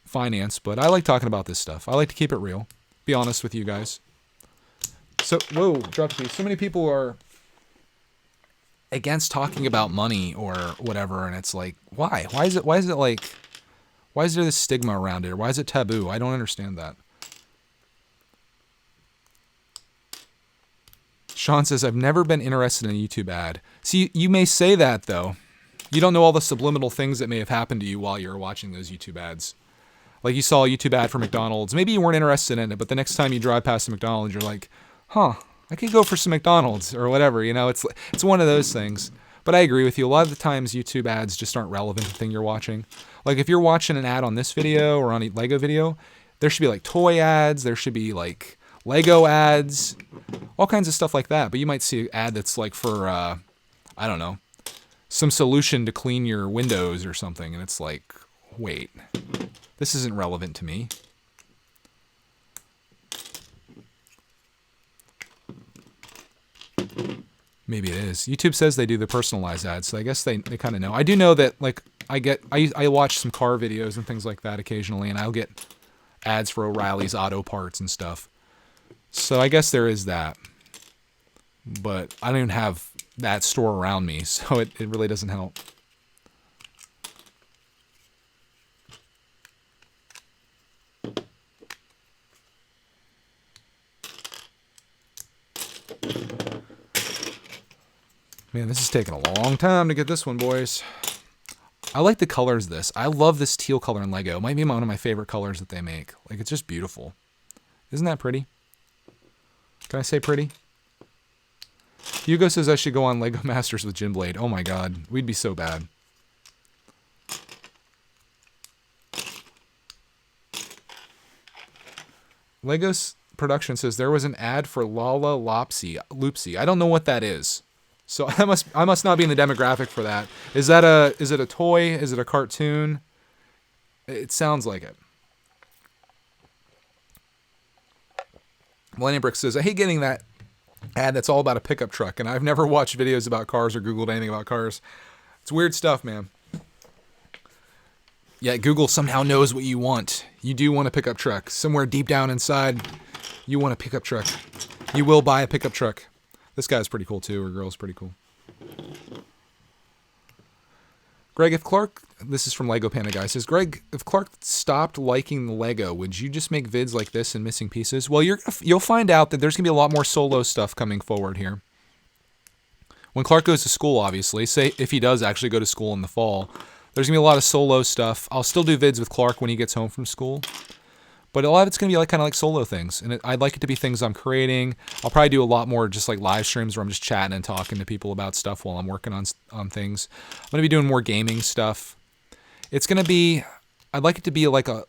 finance, but I like talking about this stuff. I like to keep it real. Be honest with you guys. So, whoa, dropped me. So many people are against talking about money or whatever, and it's like, why? Why is there this stigma around it? Or why is it taboo? I don't understand that. Sean says, I've never been interested in a YouTube ad. See, you may say that, though. You don't know all the subliminal things that may have happened to you while you were watching those YouTube ads. Like you saw a YouTube ad for McDonald's. Maybe you weren't interested in it, but the next time you drive past a McDonald's, you're like, I could go for some McDonald's or whatever. It's one of those things. But I agree with you. A lot of the times YouTube ads just aren't relevant to the thing you're watching. Like if you're watching an ad on this video or on a Lego video, there should be like toy ads. There should be like Lego ads, all kinds of stuff like that. But you might see an ad that's like for, I don't know, some solution to clean your windows or something. And it's like, wait, this isn't relevant to me. Maybe it is. YouTube says they do the personalized ads, so I guess they kind of know. I do know that like I watch some car videos and things like that occasionally, and I'll get ads for O'Reilly's auto parts and stuff. So I guess there is that. But I don't even have that store around me, so it really doesn't help. Man, this is taking a long time to get this one, boys. I like the colors of this. I love this teal color in Lego. It might be one of my favorite colors that they make. Like, it's just beautiful. Isn't that pretty? Can I say pretty? Hugo says I should go on Lego Masters with Jim Blade. Oh my god, we'd be so bad. Legos Production says there was an ad for Lala Loopsy. I don't know what that is. So I must not be in the demographic for that. Is it a toy? Is it a cartoon? It sounds like it. Millennium Brick says, I hate getting that ad that's all about a pickup truck, and I've never watched videos about cars or Googled anything about cars. It's weird stuff, man. Yeah, Google somehow knows what you want. You do want a pickup truck. Somewhere deep down inside, you want a pickup truck. You will buy a pickup truck. This guy's pretty cool too, or girl's pretty cool. Greg, if Clark, this is from Lego Panda Guy, says, Greg, if Clark stopped liking the Lego, would you just make vids like this and missing pieces? Well, you'll find out that there's going to be a lot more solo stuff coming forward here. When Clark goes to school, obviously, say if he does actually go to school in the fall, there's going to be a lot of solo stuff. I'll still do vids with Clark when he gets home from school. But a lot of it's going to be kind of like solo things. And I'd like it to be things I'm creating. I'll probably do a lot more just like live streams where I'm just chatting and talking to people about stuff while I'm working on things. I'm going to be doing more gaming stuff. It's going to be, I'd like it to be like a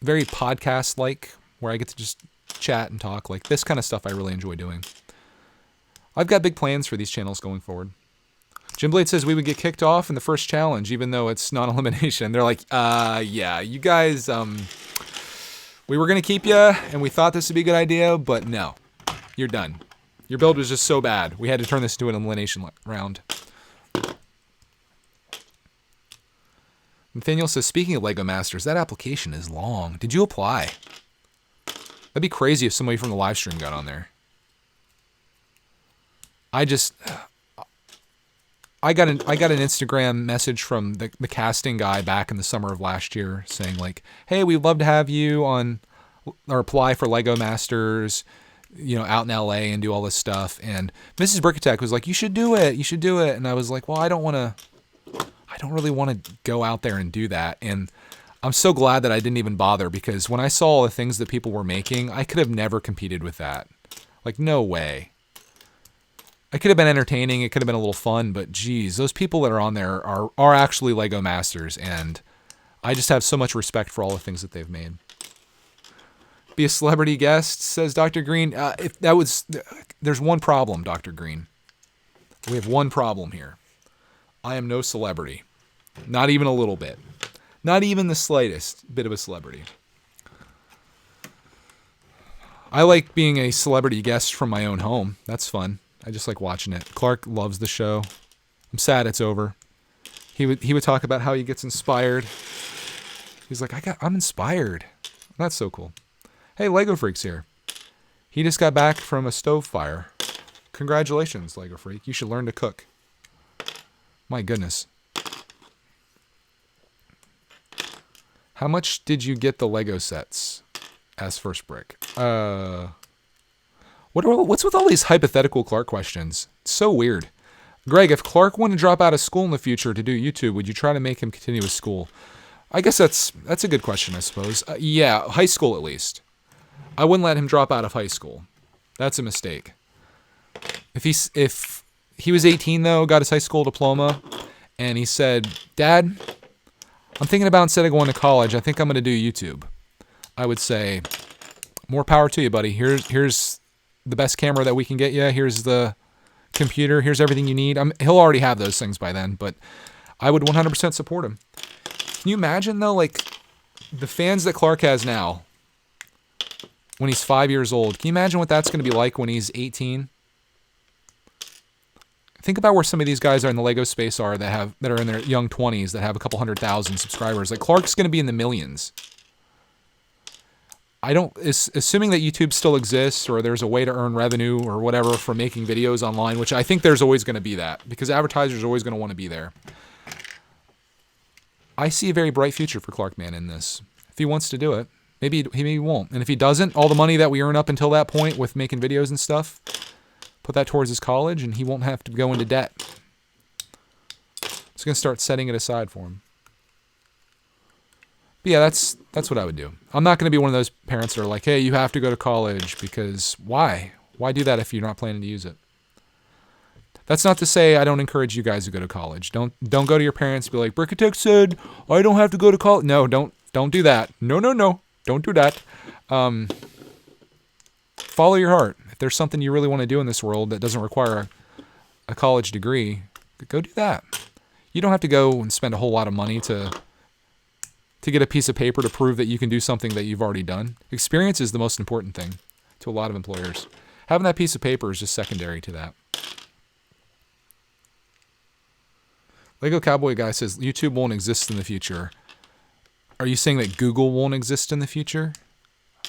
very podcast-like, where I get to just chat and talk. Like this kind of stuff I really enjoy doing. I've got big plans for these channels going forward. Jim Blade says we would get kicked off in the first challenge, even though it's non-elimination. They're like, yeah, you guys, we were going to keep you, and we thought this would be a good idea, but no. You're done. Your build was just so bad. We had to turn this into an elimination round. Nathaniel says, speaking of Lego Masters, that application is long. Did you apply? That'd be crazy if somebody from the live stream got on there. I got an Instagram message from the casting guy back in the summer of last year saying like, hey, we'd love to have you on or apply for Lego Masters, out in LA and do all this stuff. And Mrs. Brickatech was like, you should do it. You should do it. And I was like, well, I don't really want to go out there and do that. And I'm so glad that I didn't even bother, because when I saw all the things that people were making, I could have never competed with that. Like, no way. It could have been entertaining. It could have been a little fun, but geez, those people that are on there are actually Lego Masters, and I just have so much respect for all the things that they've made. Be a celebrity guest, says Dr. Green. There's one problem, Dr. Green. We have one problem here. I am no celebrity. Not even a little bit. Not even the slightest bit of a celebrity. I like being a celebrity guest from my own home. That's fun. I just like watching it. Clark loves the show. I'm sad it's over. He would talk about how he gets inspired. He's like, I'm inspired. That's so cool. Hey, Lego Freak's here. He just got back from a stove fire. Congratulations, Lego Freak. You should learn to cook. My goodness. How much did you get the Lego sets? Asked First Brick. What's with all these hypothetical Clark questions? It's so weird. Greg, if Clark wanted to drop out of school in the future to do YouTube, would you try to make him continue with school? I guess that's a good question, I suppose. Yeah, high school at least. I wouldn't let him drop out of high school. That's a mistake. If he was 18 though, got his high school diploma, and he said, "Dad, I'm thinking about instead of going to college, I think I'm going to do YouTube," I would say, more power to you, buddy. Here's the best camera that we can get you. Here's the computer. Here's everything you need. He'll already have those things by then, but I would 100% support him. Can you imagine though, like the fans that Clark has now when he's 5 years old? Can you imagine what that's going to be like when he's 18? Think about where some of these guys are in the Lego space that are in their young 20s that have a couple 100,000 subscribers. Like Clark's going to be in the millions. Assuming that YouTube still exists or there's a way to earn revenue or whatever from making videos online, which I think there's always going to be that because advertisers are always going to want to be there. I see a very bright future for Clark Man in this. If he wants to do it, maybe he won't. And if he doesn't, all the money that we earn up until that point with making videos and stuff, put that towards his college and he won't have to go into debt. It's going to start setting it aside for him. But yeah, that's what I would do. I'm not going to be one of those parents that are like, hey, you have to go to college because why? Why do that if you're not planning to use it? That's not to say I don't encourage you guys to go to college. Don't go to your parents and be like, Brickatech said I don't have to go to college. No, don't do that. No. Don't do that. Follow your heart. If there's something you really want to do in this world that doesn't require a college degree, go do that. You don't have to go and spend a whole lot of money to get a piece of paper to prove that you can do something that you've already done. Experience is the most important thing to a lot of employers. Having that piece of paper is just secondary to that. Lego Cowboy Guy says YouTube won't exist in the future. Are you saying that Google won't exist in the future?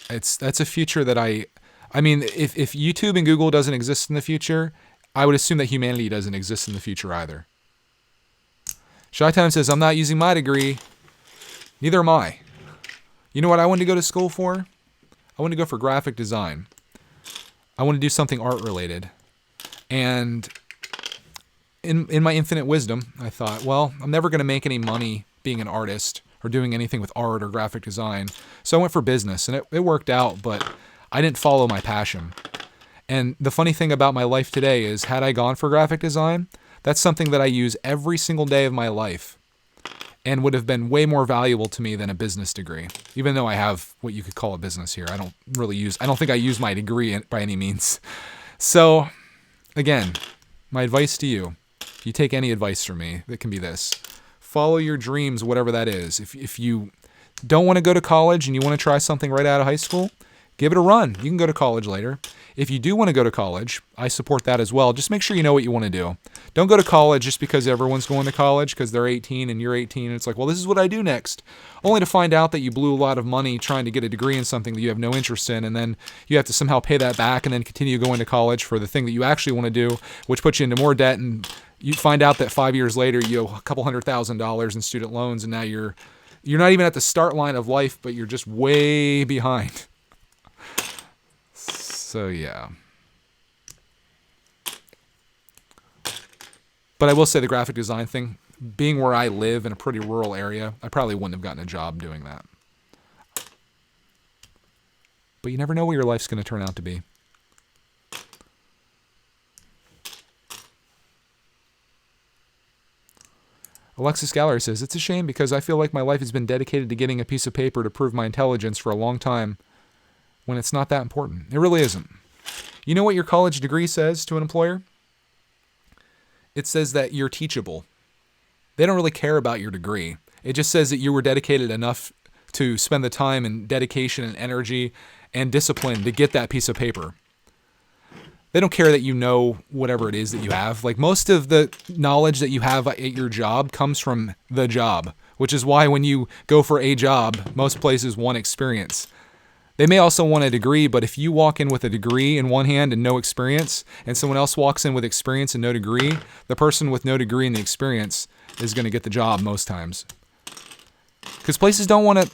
That's a future that I mean, if YouTube and Google doesn't exist in the future, I would assume that humanity doesn't exist in the future either. Shy Time says, I'm not using my degree. Neither am I. You know what I wanted to go to school for? I wanted to go for graphic design. I want to do something art related. And in my infinite wisdom, I thought, well, I'm never going to make any money being an artist or doing anything with art or graphic design. So I went for business, and it worked out, but I didn't follow my passion. And the funny thing about my life today is, had I gone for graphic design, that's something that I use every single day of my life and would have been way more valuable to me than a business degree, even though I have what you could call a business here. I don't think I use my degree by any means. So again, my advice to you, if you take any advice from me, it can be this: follow your dreams, whatever that is. If you don't want to go to college and you want to try something right out of high school, give it a run. You can go to college later. If you do want to go to college, I support that as well. Just make sure you know what you want to do. Don't go to college just because everyone's going to college because they're 18 and you're 18. And it's like, well, this is what I do next. Only to find out that you blew a lot of money trying to get a degree in something that you have no interest in. And then you have to somehow pay that back and then continue going to college for the thing that you actually want to do, which puts you into more debt. And you find out that 5 years later, you owe a couple $100,000 in student loans. And now you're not even at the start line of life, but you're just way behind. So yeah. But I will say the graphic design thing, being where I live in a pretty rural area, I probably wouldn't have gotten a job doing that. But you never know what your life's going to turn out to be. Alexis Gallery says, it's a shame because I feel like my life has been dedicated to getting a piece of paper to prove my intelligence for a long time when it's not that important. It really isn't. You know what your college degree says to an employer? It says that you're teachable. They don't really care about your degree. It just says that you were dedicated enough to spend the time and dedication and energy and discipline to get that piece of paper. They don't care that you know whatever it is that you have. Like, most of the knowledge that you have at your job comes from the job, which is why when you go for a job, most places want experience. They may also want a degree, but if you walk in with a degree in one hand and no experience, and someone else walks in with experience and no degree, the person with no degree and the experience is going to get the job most times. Because places don't want to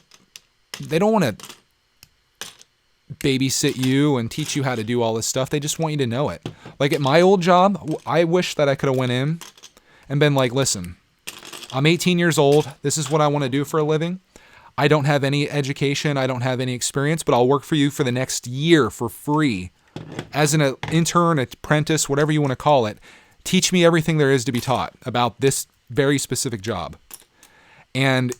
babysit you and teach you how to do all this stuff. They just want you to know it. Like at my old job, I wish that I could have went in and been like, listen, I'm 18 years old. This is what I want to do for a living. I don't have any education. I don't have any experience, but I'll work for you for the next year for free. as an intern, apprentice, whatever you want to call it, teach me everything there is to be taught about this very specific job. And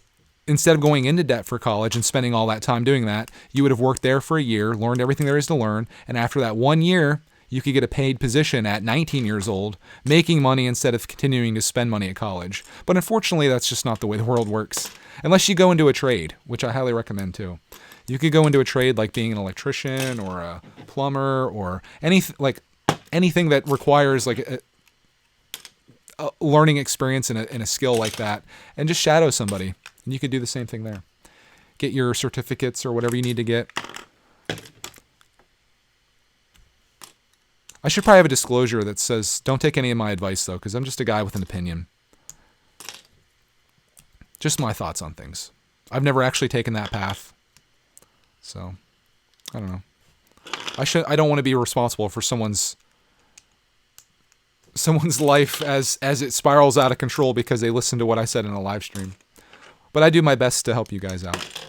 instead of going into debt for college and spending all that time doing that, you would have worked there for a year, learned everything there is to learn, and after that 1 year, you could get a paid position at 19 years old, making money instead of continuing to spend money at college. But unfortunately, that's just not the way the world works. Unless you go into a trade, which I highly recommend too. You could go into a trade like being an electrician or a plumber or anything that requires like a learning experience and a skill like that, and just shadow somebody. And you could do the same thing there. Get your certificates or whatever you need to get. I should probably have a disclosure that says, don't take any of my advice, though, because I'm just a guy with an opinion. Just my thoughts on things. I've never actually taken that path. So, I don't know. I don't want to be responsible for someone's life as it spirals out of control because they listen to what I said in a live stream. But I do my best to help you guys out.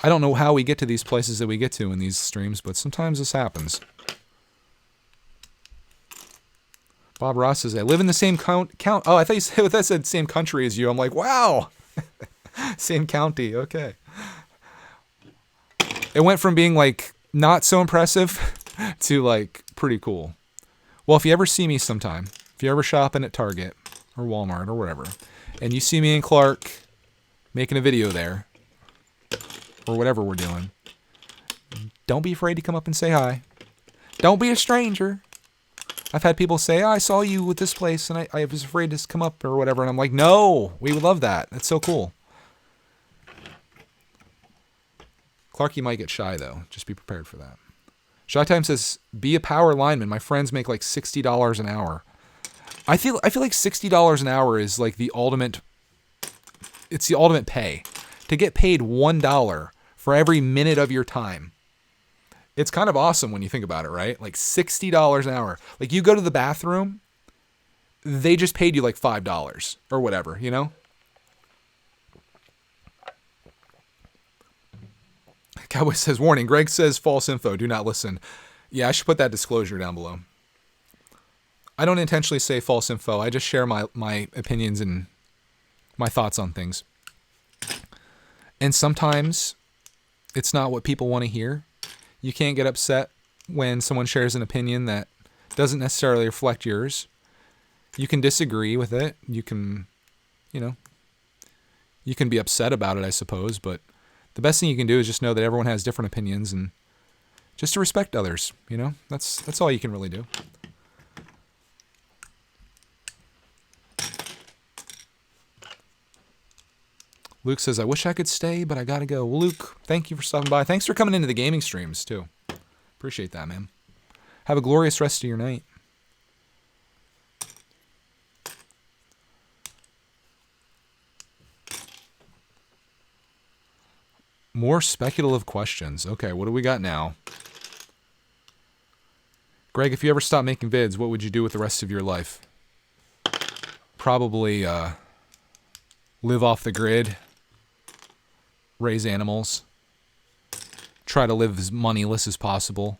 I don't know how we get to these places that we get to in these streams, but sometimes this happens. Bob Ross says, I live in the same count. Oh, I thought that said same country as you. I'm like, wow. Same county. Okay. It went from being like not so impressive to like pretty cool. Well, if you ever see me sometime, if you're ever shopping at Target or Walmart or wherever, and you see me and Clark making a video there, or whatever we're doing, don't be afraid to come up and say hi. Don't be a stranger. I've had people say, I saw you with this place, and I was afraid to come up or whatever, and I'm like, no, we would love that. That's so cool. Clarky might get shy, though. Just be prepared for that. Shy Time says, be a power lineman. My friends make like $60 an hour. I feel like $60 an hour is like the ultimate, it's the ultimate pay. To get paid $1 for every minute of your time. It's kind of awesome when you think about it, right? Like $60 an hour. Like you go to the bathroom, they just paid you like $5 or whatever, you know? Cowboy says, warning, Greg says false info. Do not listen. Yeah, I should put that disclosure down below. I don't intentionally say false info. I just share my opinions and my thoughts on things. And sometimes it's not what people want to hear. You can't get upset when someone shares an opinion that doesn't necessarily reflect yours. You can disagree with it. You can be upset about it, I suppose. But the best thing you can do is just know that everyone has different opinions and just to respect others. You know, that's all you can really do. Luke says, I wish I could stay, but I gotta go. Well, Luke, thank you for stopping by. Thanks for coming into the gaming streams, too. Appreciate that, man. Have a glorious rest of your night. More speculative questions. Okay, what do we got now? Greg, if you ever stop making vids, what would you do with the rest of your life? Probably live off the grid. Raise animals, try to live as moneyless as possible,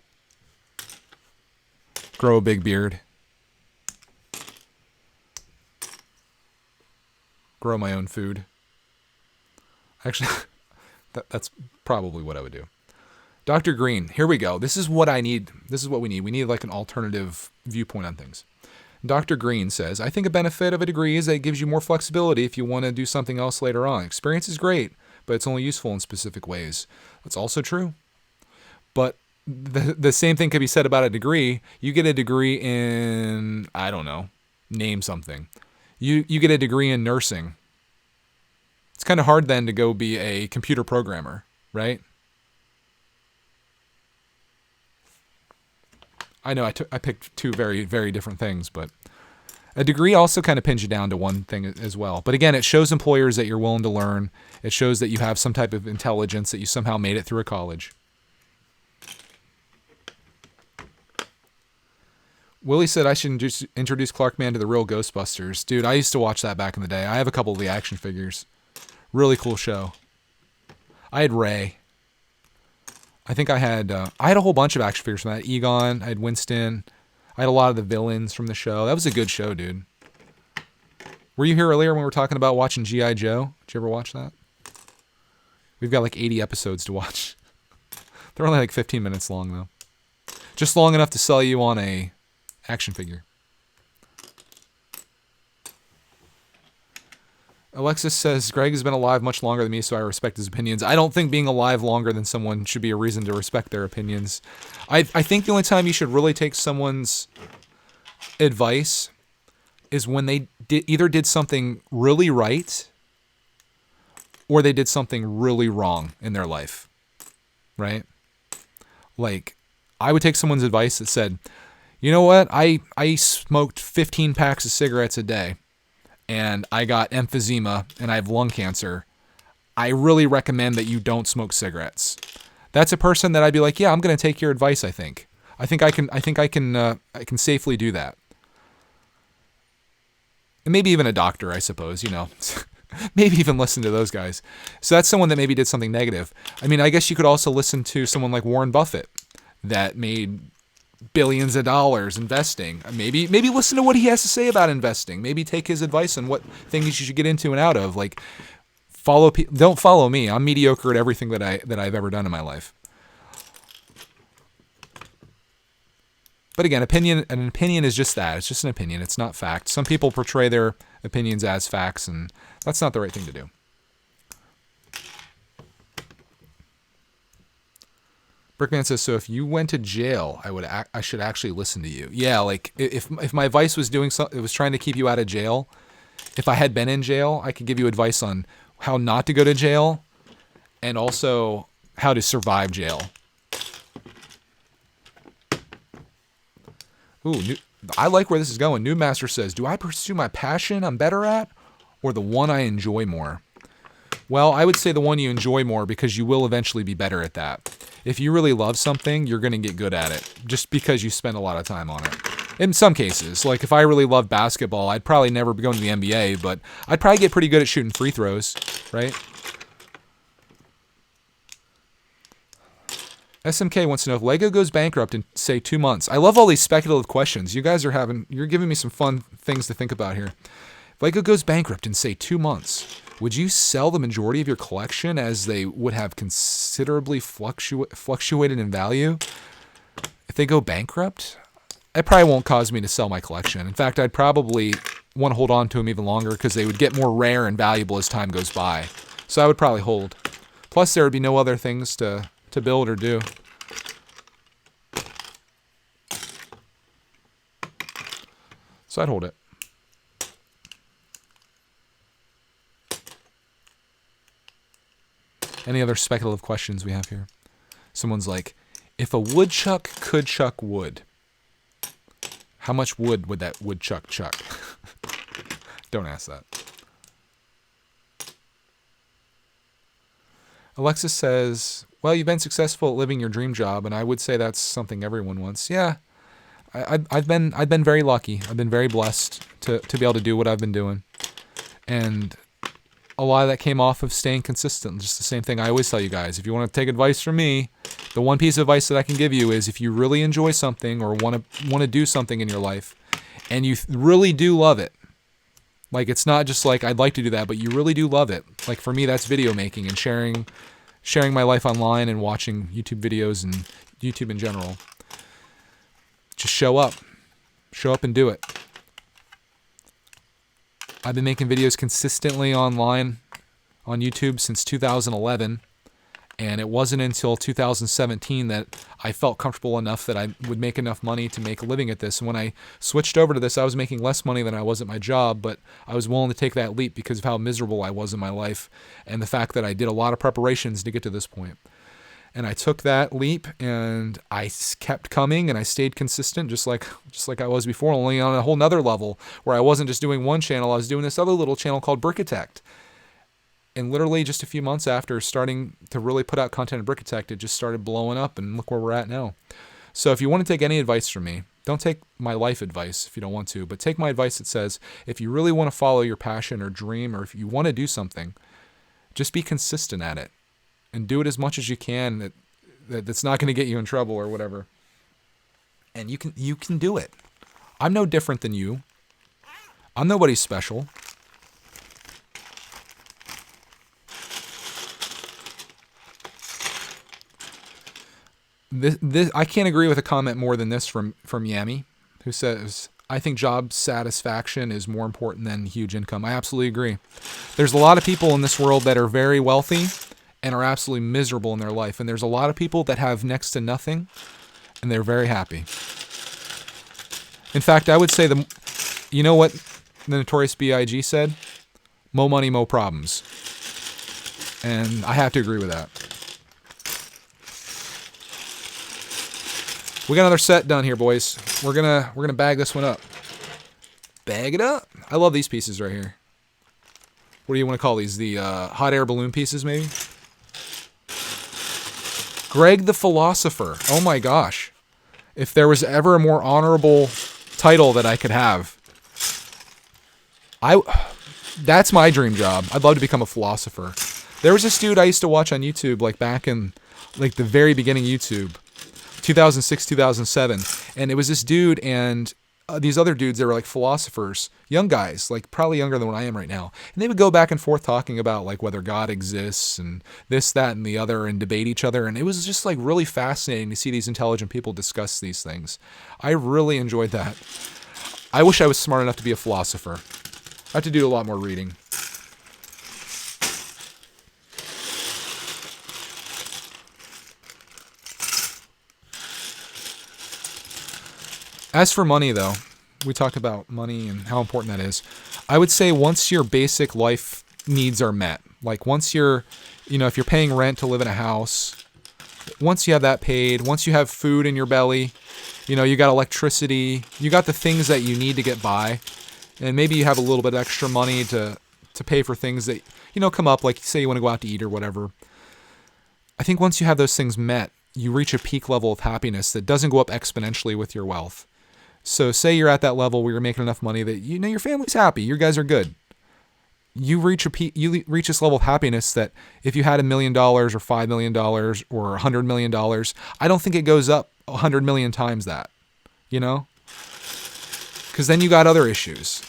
grow a big beard, grow my own food. Actually, that's probably what I would do. Dr. Green, here we go. This is what I need. This is what we need. We need like an alternative viewpoint on things. Dr. Green says, I think a benefit of a degree is that it gives you more flexibility if you want to do something else later on. Experience is great, but it's only useful in specific ways. That's also true. But the same thing could be said about a degree. You get a degree in, I don't know, name something. You get a degree in nursing. It's kind of hard then to go be a computer programmer, right? I know I picked two very, very different things, but a degree also kind of pins you down to one thing as well. But again, it shows employers that you're willing to learn. It shows that you have some type of intelligence, that you somehow made it through a college. Willie said I should introduce Clarkman to the real Ghostbusters. Dude, I used to watch that back in the day. I have a couple of the action figures. Really cool show. I had Ray. I think I had a whole bunch of action figures from that. Egon, I had Winston, I had a lot of the villains from the show. That was a good show, dude. Were you here earlier when we were talking about watching G.I. Joe? Did you ever watch that? We've got like 80 episodes to watch. They're only like 15 minutes long, though. Just long enough to sell you on a action figure. Alexis says, Greg has been alive much longer than me, so I respect his opinions. I don't think being alive longer than someone should be a reason to respect their opinions. I think the only time you should really take someone's advice is when they either did something really right or they did something really wrong in their life, right? Like, I would take someone's advice that said, you know what, I smoked 15 packs of cigarettes a day, and I got emphysema, and I have lung cancer. I really recommend that you don't smoke cigarettes. That's a person that I'd be like, yeah, I'm going to take your advice, I think. I think I can safely do that. And maybe even a doctor, I suppose, you know. Maybe even listen to those guys. So that's someone that maybe did something negative. I mean, I guess you could also listen to someone like Warren Buffett that made billions of dollars investing. Maybe listen to what he has to say about investing. Maybe take his advice on what things you should get into and out of. Like, don't follow me. I'm mediocre at everything that I've ever done in my life. But again, an opinion is just that. It's just an opinion. It's not fact. Some people portray their opinions as facts, and that's not the right thing to do. Brickman says, so if you went to jail, I should actually listen to you. Yeah, like if my advice was doing something, it was trying to keep you out of jail. If I had been in jail, I could give you advice on how not to go to jail and also how to survive jail. Ooh, I like where this is going. New Master says, do I pursue my passion I'm better at or the one I enjoy more? Well, I would say the one you enjoy more because you will eventually be better at that. If you really love something, you're going to get good at it just because you spend a lot of time on it. In some cases, like if I really love basketball, I'd probably never be going to the NBA, but I'd probably get pretty good at shooting free throws, right? SMK wants to know if Lego goes bankrupt in, say, 2 months. I love all these speculative questions. You guys you're giving me some fun things to think about here. If Lego goes bankrupt in, say, 2 months, would you sell the majority of your collection as they would have considerably fluctuated in value? If they go bankrupt, it probably won't cause me to sell my collection. In fact, I'd probably want to hold on to them even longer because they would get more rare and valuable as time goes by. So I would probably hold. Plus, there would be no other things to build or do. So I'd hold it. Any other speculative questions we have here? Someone's like, if a woodchuck could chuck wood, how much wood would that woodchuck chuck? Don't ask that. Alexis says, well, you've been successful at living your dream job, and I would say that's something everyone wants. Yeah, I've been very lucky. I've been very blessed to be able to do what I've been doing. And a lot of that came off of staying consistent. Just the same thing I always tell you guys. If you want to take advice from me, the one piece of advice that I can give you is if you really enjoy something or want to do something in your life and you really do love it, like it's not just like I'd like to do that, but you really do love it. Like for me, that's video making and sharing my life online and watching YouTube videos and YouTube in general. Just show up and do it. I've been making videos consistently online on YouTube since 2011, and it wasn't until 2017 that I felt comfortable enough that I would make enough money to make a living at this. And when I switched over to this, I was making less money than I was at my job, but I was willing to take that leap because of how miserable I was in my life and the fact that I did a lot of preparations to get to this point. And I took that leap, and I kept coming, and I stayed consistent, just like I was before, only on a whole nother level, where I wasn't just doing one channel, I was doing this other little channel called Brickitect. And literally just a few months after starting to really put out content in Brickitect, it just started blowing up, and look where we're at now. So if you want to take any advice from me, don't take my life advice if you don't want to, but take my advice that says, if you really want to follow your passion or dream, or if you want to do something, just be consistent at it. And do it as much as you can that's not going to get you in trouble or whatever. And you can do it. I'm no different than you. I'm nobody special. This I can't agree with a comment more than this from Yami, who says, I think job satisfaction is more important than huge income. I absolutely agree. There's a lot of people in this world that are very wealthy and are absolutely miserable in their life. And there's a lot of people that have next to nothing and they're very happy. In fact, I would say you know what the Notorious B.I.G. said? Mo money, mo problems. And I have to agree with that. We got another set done here, boys. We're gonna bag this one up. Bag it up. I love these pieces right here. What do you want to call these? The hot air balloon pieces, maybe? Greg the Philosopher. Oh my gosh. If there was ever a more honorable title that I could have, that's my dream job. I'd love to become a philosopher. There was this dude I used to watch on YouTube, like back in like the very beginning of YouTube. 2006, 2007. And it was this dude and these other dudes that were like philosophers, young guys, like probably younger than what I am right now. And they would go back and forth talking about like whether God exists and this, that, and the other and debate each other. And it was just like really fascinating to see these intelligent people discuss these things. I really enjoyed that. I wish I was smart enough to be a philosopher. I have to do a lot more reading. As for money, though, we talked about money and how important that is. I would say once your basic life needs are met, like once you're, if you're paying rent to live in a house, once you have that paid, once you have food in your belly, you got electricity, you got the things that you need to get by, and maybe you have a little bit of extra money to pay for things that, come up, like say you want to go out to eat or whatever. I think once you have those things met, you reach a peak level of happiness that doesn't go up exponentially with your wealth. So say you're at that level where you're making enough money that your family's happy, you guys are good. You reach this level of happiness that if you had $1 million or $5 million or $100 million, I don't think it goes up 100 million times that, because then you got other issues.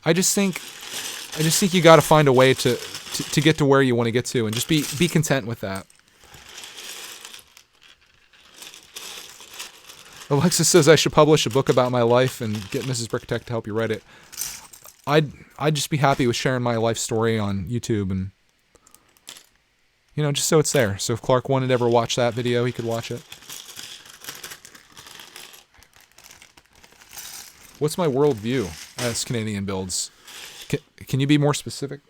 I just think you got to find a way to get to where you want to get to and just be content with that. Alexis says I should publish a book about my life and get Mrs. Brickatech to help you write it. I'd just be happy with sharing my life story on YouTube and, just so it's there. So if Clark wanted to ever watch that video, he could watch it. What's my worldview? As Canadian Builds. Can you be more specific?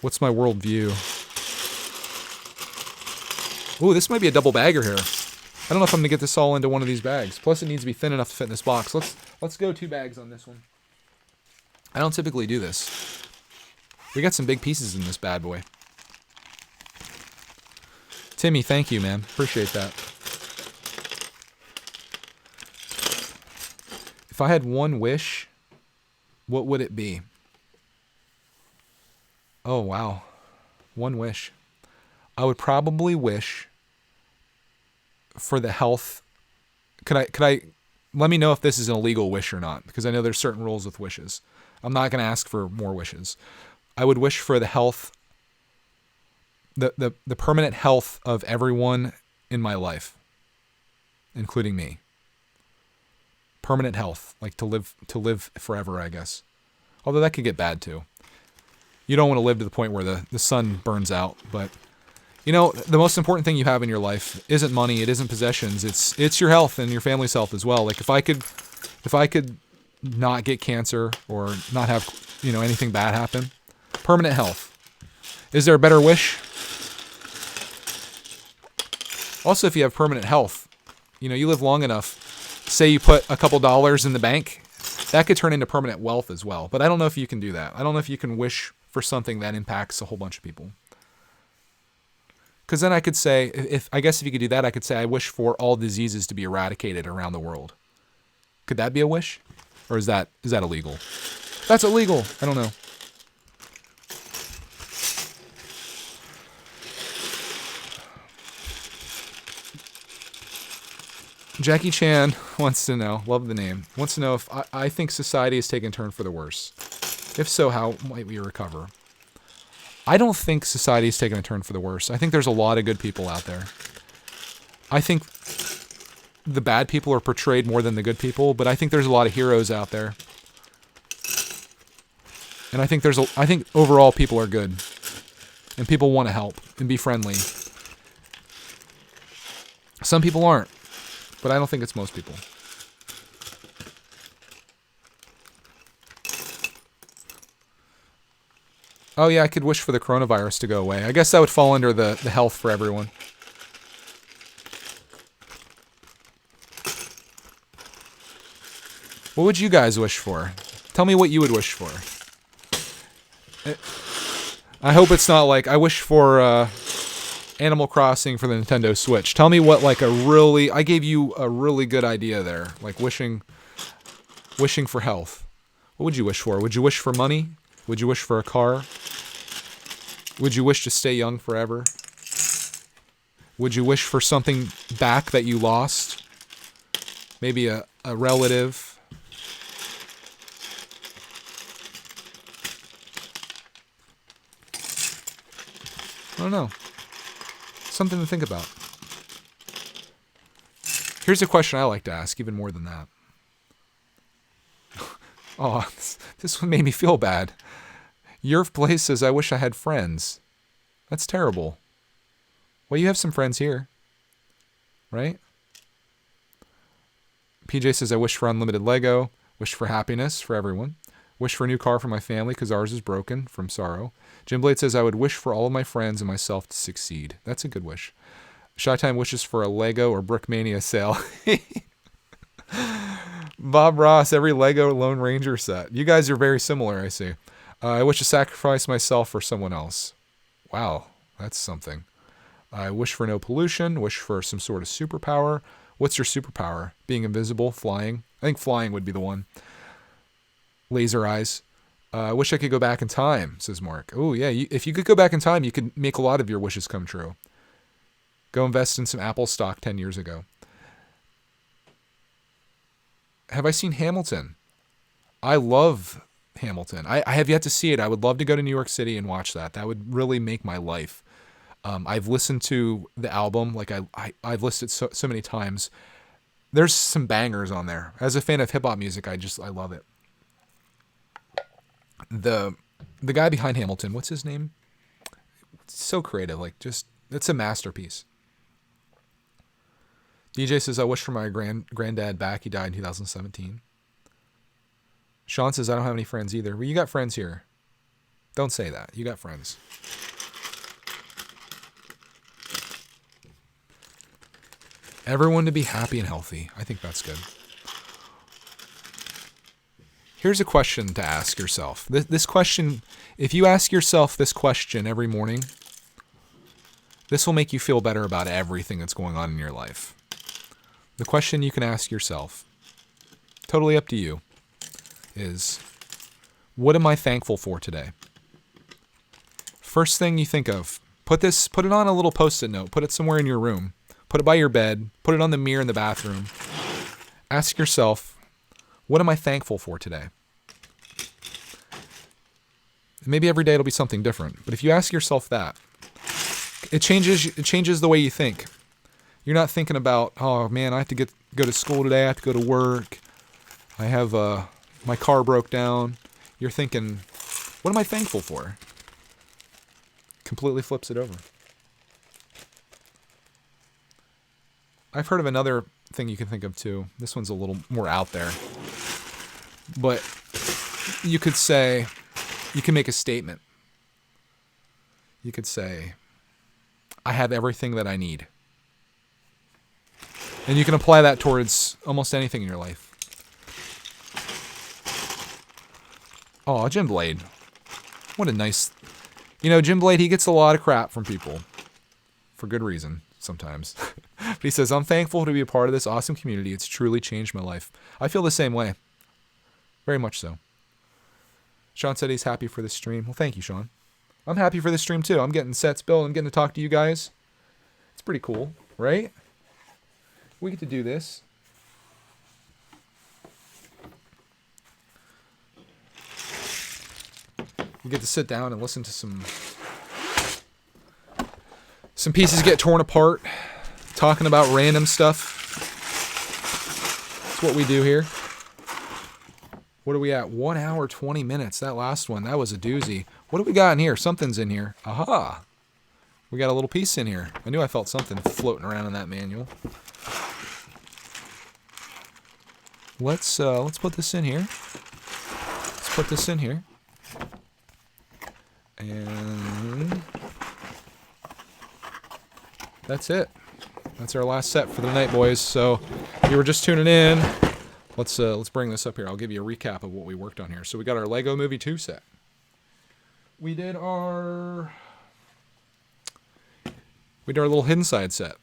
What's my worldview? Ooh, this might be a double bagger here. I don't know if I'm going to get this all into one of these bags. Plus, it needs to be thin enough to fit in this box. Let's go 2 bags on this one. I don't typically do this. We got some big pieces in this bad boy. Timmy, thank you, man. Appreciate that. If I had one wish, what would it be? Oh, wow. One wish. I would probably wish for the health. Could I let me know if this is an illegal wish or not, because I know there's certain rules with wishes. I'm not going to ask for more wishes. I would wish for the health, the permanent health of everyone in my life, including me. Permanent health, like to live forever, I guess. Although that could get bad too. You don't want to live to the point where the sun burns out, but the most important thing you have in your life isn't money, it isn't possessions, it's your health and your family's health as well. Like if I could not get cancer or not have, anything bad happen, permanent health. Is there a better wish? Also, if you have permanent health, you live long enough, say you put a couple dollars in the bank, that could turn into permanent wealth as well. But I don't know if you can do that. I don't know if you can wish for something that impacts a whole bunch of people. Because then I could say, if you could do that, I could say I wish for all diseases to be eradicated around the world. Could that be a wish? Or is that illegal? That's illegal. I don't know. Jackie Chan wants to know, love the name, wants to know if I think society has taken a turn for the worse. If so, how might we recover? I don't think society has taken a turn for the worse. I think there's a lot of good people out there. I think the bad people are portrayed more than the good people, but I think there's a lot of heroes out there. And I think I think overall people are good. And people want to help and be friendly. Some people aren't, but I don't think it's most people. Oh yeah, I could wish for the coronavirus to go away. I guess that would fall under the health for everyone. What would you guys wish for? Tell me what you would wish for. I hope it's not like, I wish for Animal Crossing for the Nintendo Switch. Tell me what I gave you a really good idea there. Like wishing for health. What would you wish for? Would you wish for money? Would you wish for a car? Would you wish to stay young forever? Would you wish for something back that you lost? Maybe a relative? I don't know. Something to think about. Here's a question I like to ask, even more than that. Oh, this one made me feel bad. Your place says, I wish I had friends. That's terrible. Well, you have some friends here. Right? PJ says, I wish for unlimited Lego. Wish for happiness for everyone. Wish for a new car for my family because ours is broken from sorrow. Jim Blade says, I would wish for all of my friends and myself to succeed. That's a good wish. Shy-Time wishes for a Lego or Brickmania sale. Bob Ross, every Lego Lone Ranger set. You guys are very similar, I see. I wish to sacrifice myself for someone else. Wow, that's something. I wish for no pollution. Wish for some sort of superpower. What's your superpower? Being invisible? Flying? I think flying would be the one. Laser eyes. I wish I could go back in time, says Mark. Oh, yeah. If you could go back in time, you could make a lot of your wishes come true. Go invest in some Apple stock 10 years ago. Have I seen Hamilton? I love Hamilton. I have yet to see it. I would love to go to New York City and watch that. That would really make my life. I've listened to the album. Like I've listened so many times. There's some bangers on there. As a fan of hip-hop music, I love it. The guy behind Hamilton, what's his name? It's so creative. It's a masterpiece. DJ says, I wish for my granddad back. He died in 2017. Sean says, I don't have any friends either. Well, you got friends here. Don't say that. You got friends. Everyone to be happy and healthy. I think that's good. Here's a question to ask yourself. This question, if you ask yourself this question every morning, this will make you feel better about everything that's going on in your life. The question you can ask yourself, totally up to you, is, what am I thankful for today? First thing you think of, put it on a little Post-it note, put it somewhere in your room, put it by your bed, put it on the mirror in the bathroom. Ask yourself, what am I thankful for today? Maybe every day it'll be something different, but if you ask yourself that, it changes the way you think. You're not thinking about, oh man, I have to go to school today, I have to go to work, I have my car broke down. You're thinking, what am I thankful for? Completely flips it over. I've heard of another thing you can think of too. This one's a little more out there. But you can make a statement. You could say, I have everything that I need. And you can apply that towards almost anything in your life. Oh, Jim Blade. What a nice... Jim Blade, he gets a lot of crap from people. For good reason, sometimes. But he says, I'm thankful to be a part of this awesome community. It's truly changed my life. I feel the same way. Very much so. Sean said he's happy for this stream. Well, thank you, Sean. I'm happy for this stream, too. I'm getting sets built. I'm getting to talk to you guys. It's pretty cool, right? We get to do this. You get to sit down and listen to some pieces get torn apart, talking about random stuff. That's what we do here. What are we at? 1 hour, 20 minutes. That last one, that was a doozy. What do we got in here? Something's in here. Aha! We got a little piece in here. I knew I felt something floating around in that manual. Let's put this in here. Let's put this in here. And that's it. That's our last set for the night, boys. So if you were just tuning in, let's bring this up here. I'll give you a recap of what we worked on here. So we got our Lego Movie 2 set. We did our little Hidden Side set.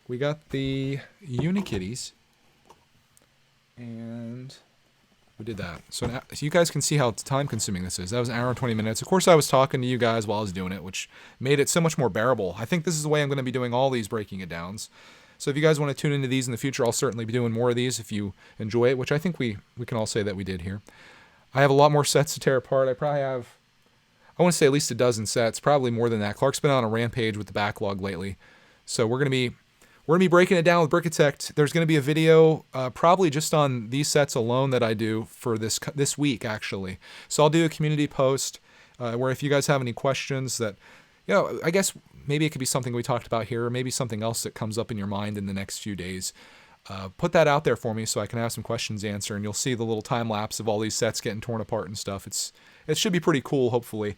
We got the Unikitties, and we did that. So now, so you guys can see how time-consuming this is. That was an hour and 20 minutes. Of course, I was talking to you guys while I was doing it, which made it so much more bearable. I think this is the way I'm going to be doing all these breaking it downs. So if you guys want to tune into these in the future, I'll certainly be doing more of these if you enjoy it, which I think we can all say that we did here. I have a lot more sets to tear apart. I probably have, I want to say at least a dozen sets, probably more than that. Clark's been on a rampage with the backlog lately. So we're going to be breaking it down with Brickitect. There's going to be a video probably just on these sets alone that I do for this week, actually. So I'll do a community post where if you guys have any questions that, I guess maybe it could be something we talked about here, or maybe something else that comes up in your mind in the next few days. Put that out there for me so I can have some questions answered, and you'll see the little time lapse of all these sets getting torn apart and stuff. It should be pretty cool, hopefully.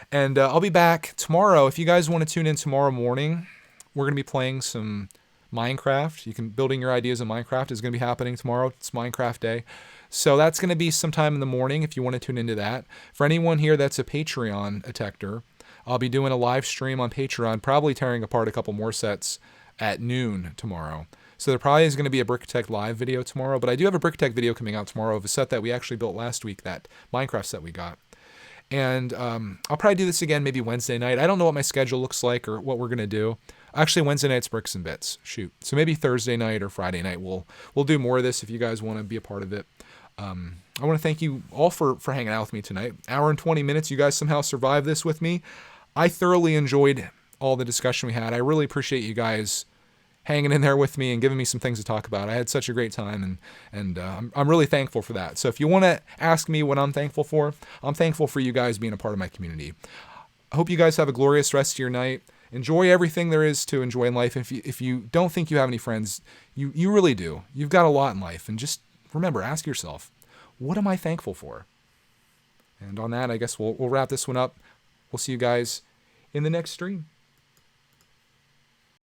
And I'll be back tomorrow. If you guys want to tune in tomorrow morning, we're going to be playing some Minecraft. Building your ideas in Minecraft is going to be happening tomorrow. It's Minecraft Day. So that's going to be sometime in the morning if you want to tune into that. For anyone here that's a Patreon attector, I'll be doing a live stream on Patreon, probably tearing apart a couple more sets at noon tomorrow. So there probably is going to be a Brickitect live video tomorrow, but I do have a Brickitect video coming out tomorrow of a set that we actually built last week, that Minecraft set we got. And I'll probably do this again maybe Wednesday night. I don't know what my schedule looks like or what we're going to do. Actually, Wednesday night's Bricks and Bits. Shoot. So maybe Thursday night or Friday night we'll do more of this if you guys want to be a part of it. I want to thank you all for hanging out with me tonight. Hour and 20 minutes. You guys somehow survived this with me. I thoroughly enjoyed all the discussion we had. I really appreciate you guys hanging in there with me and giving me some things to talk about. I had such a great time, and I'm really thankful for that. So if you want to ask me what I'm thankful for you guys being a part of my community. I hope you guys have a glorious rest of your night. Enjoy everything there is to enjoy in life. If you don't think you have any friends, you really do. You've got a lot in life. And just remember, ask yourself, what am I thankful for? And on that, I guess we'll wrap this one up. We'll see you guys in the next stream.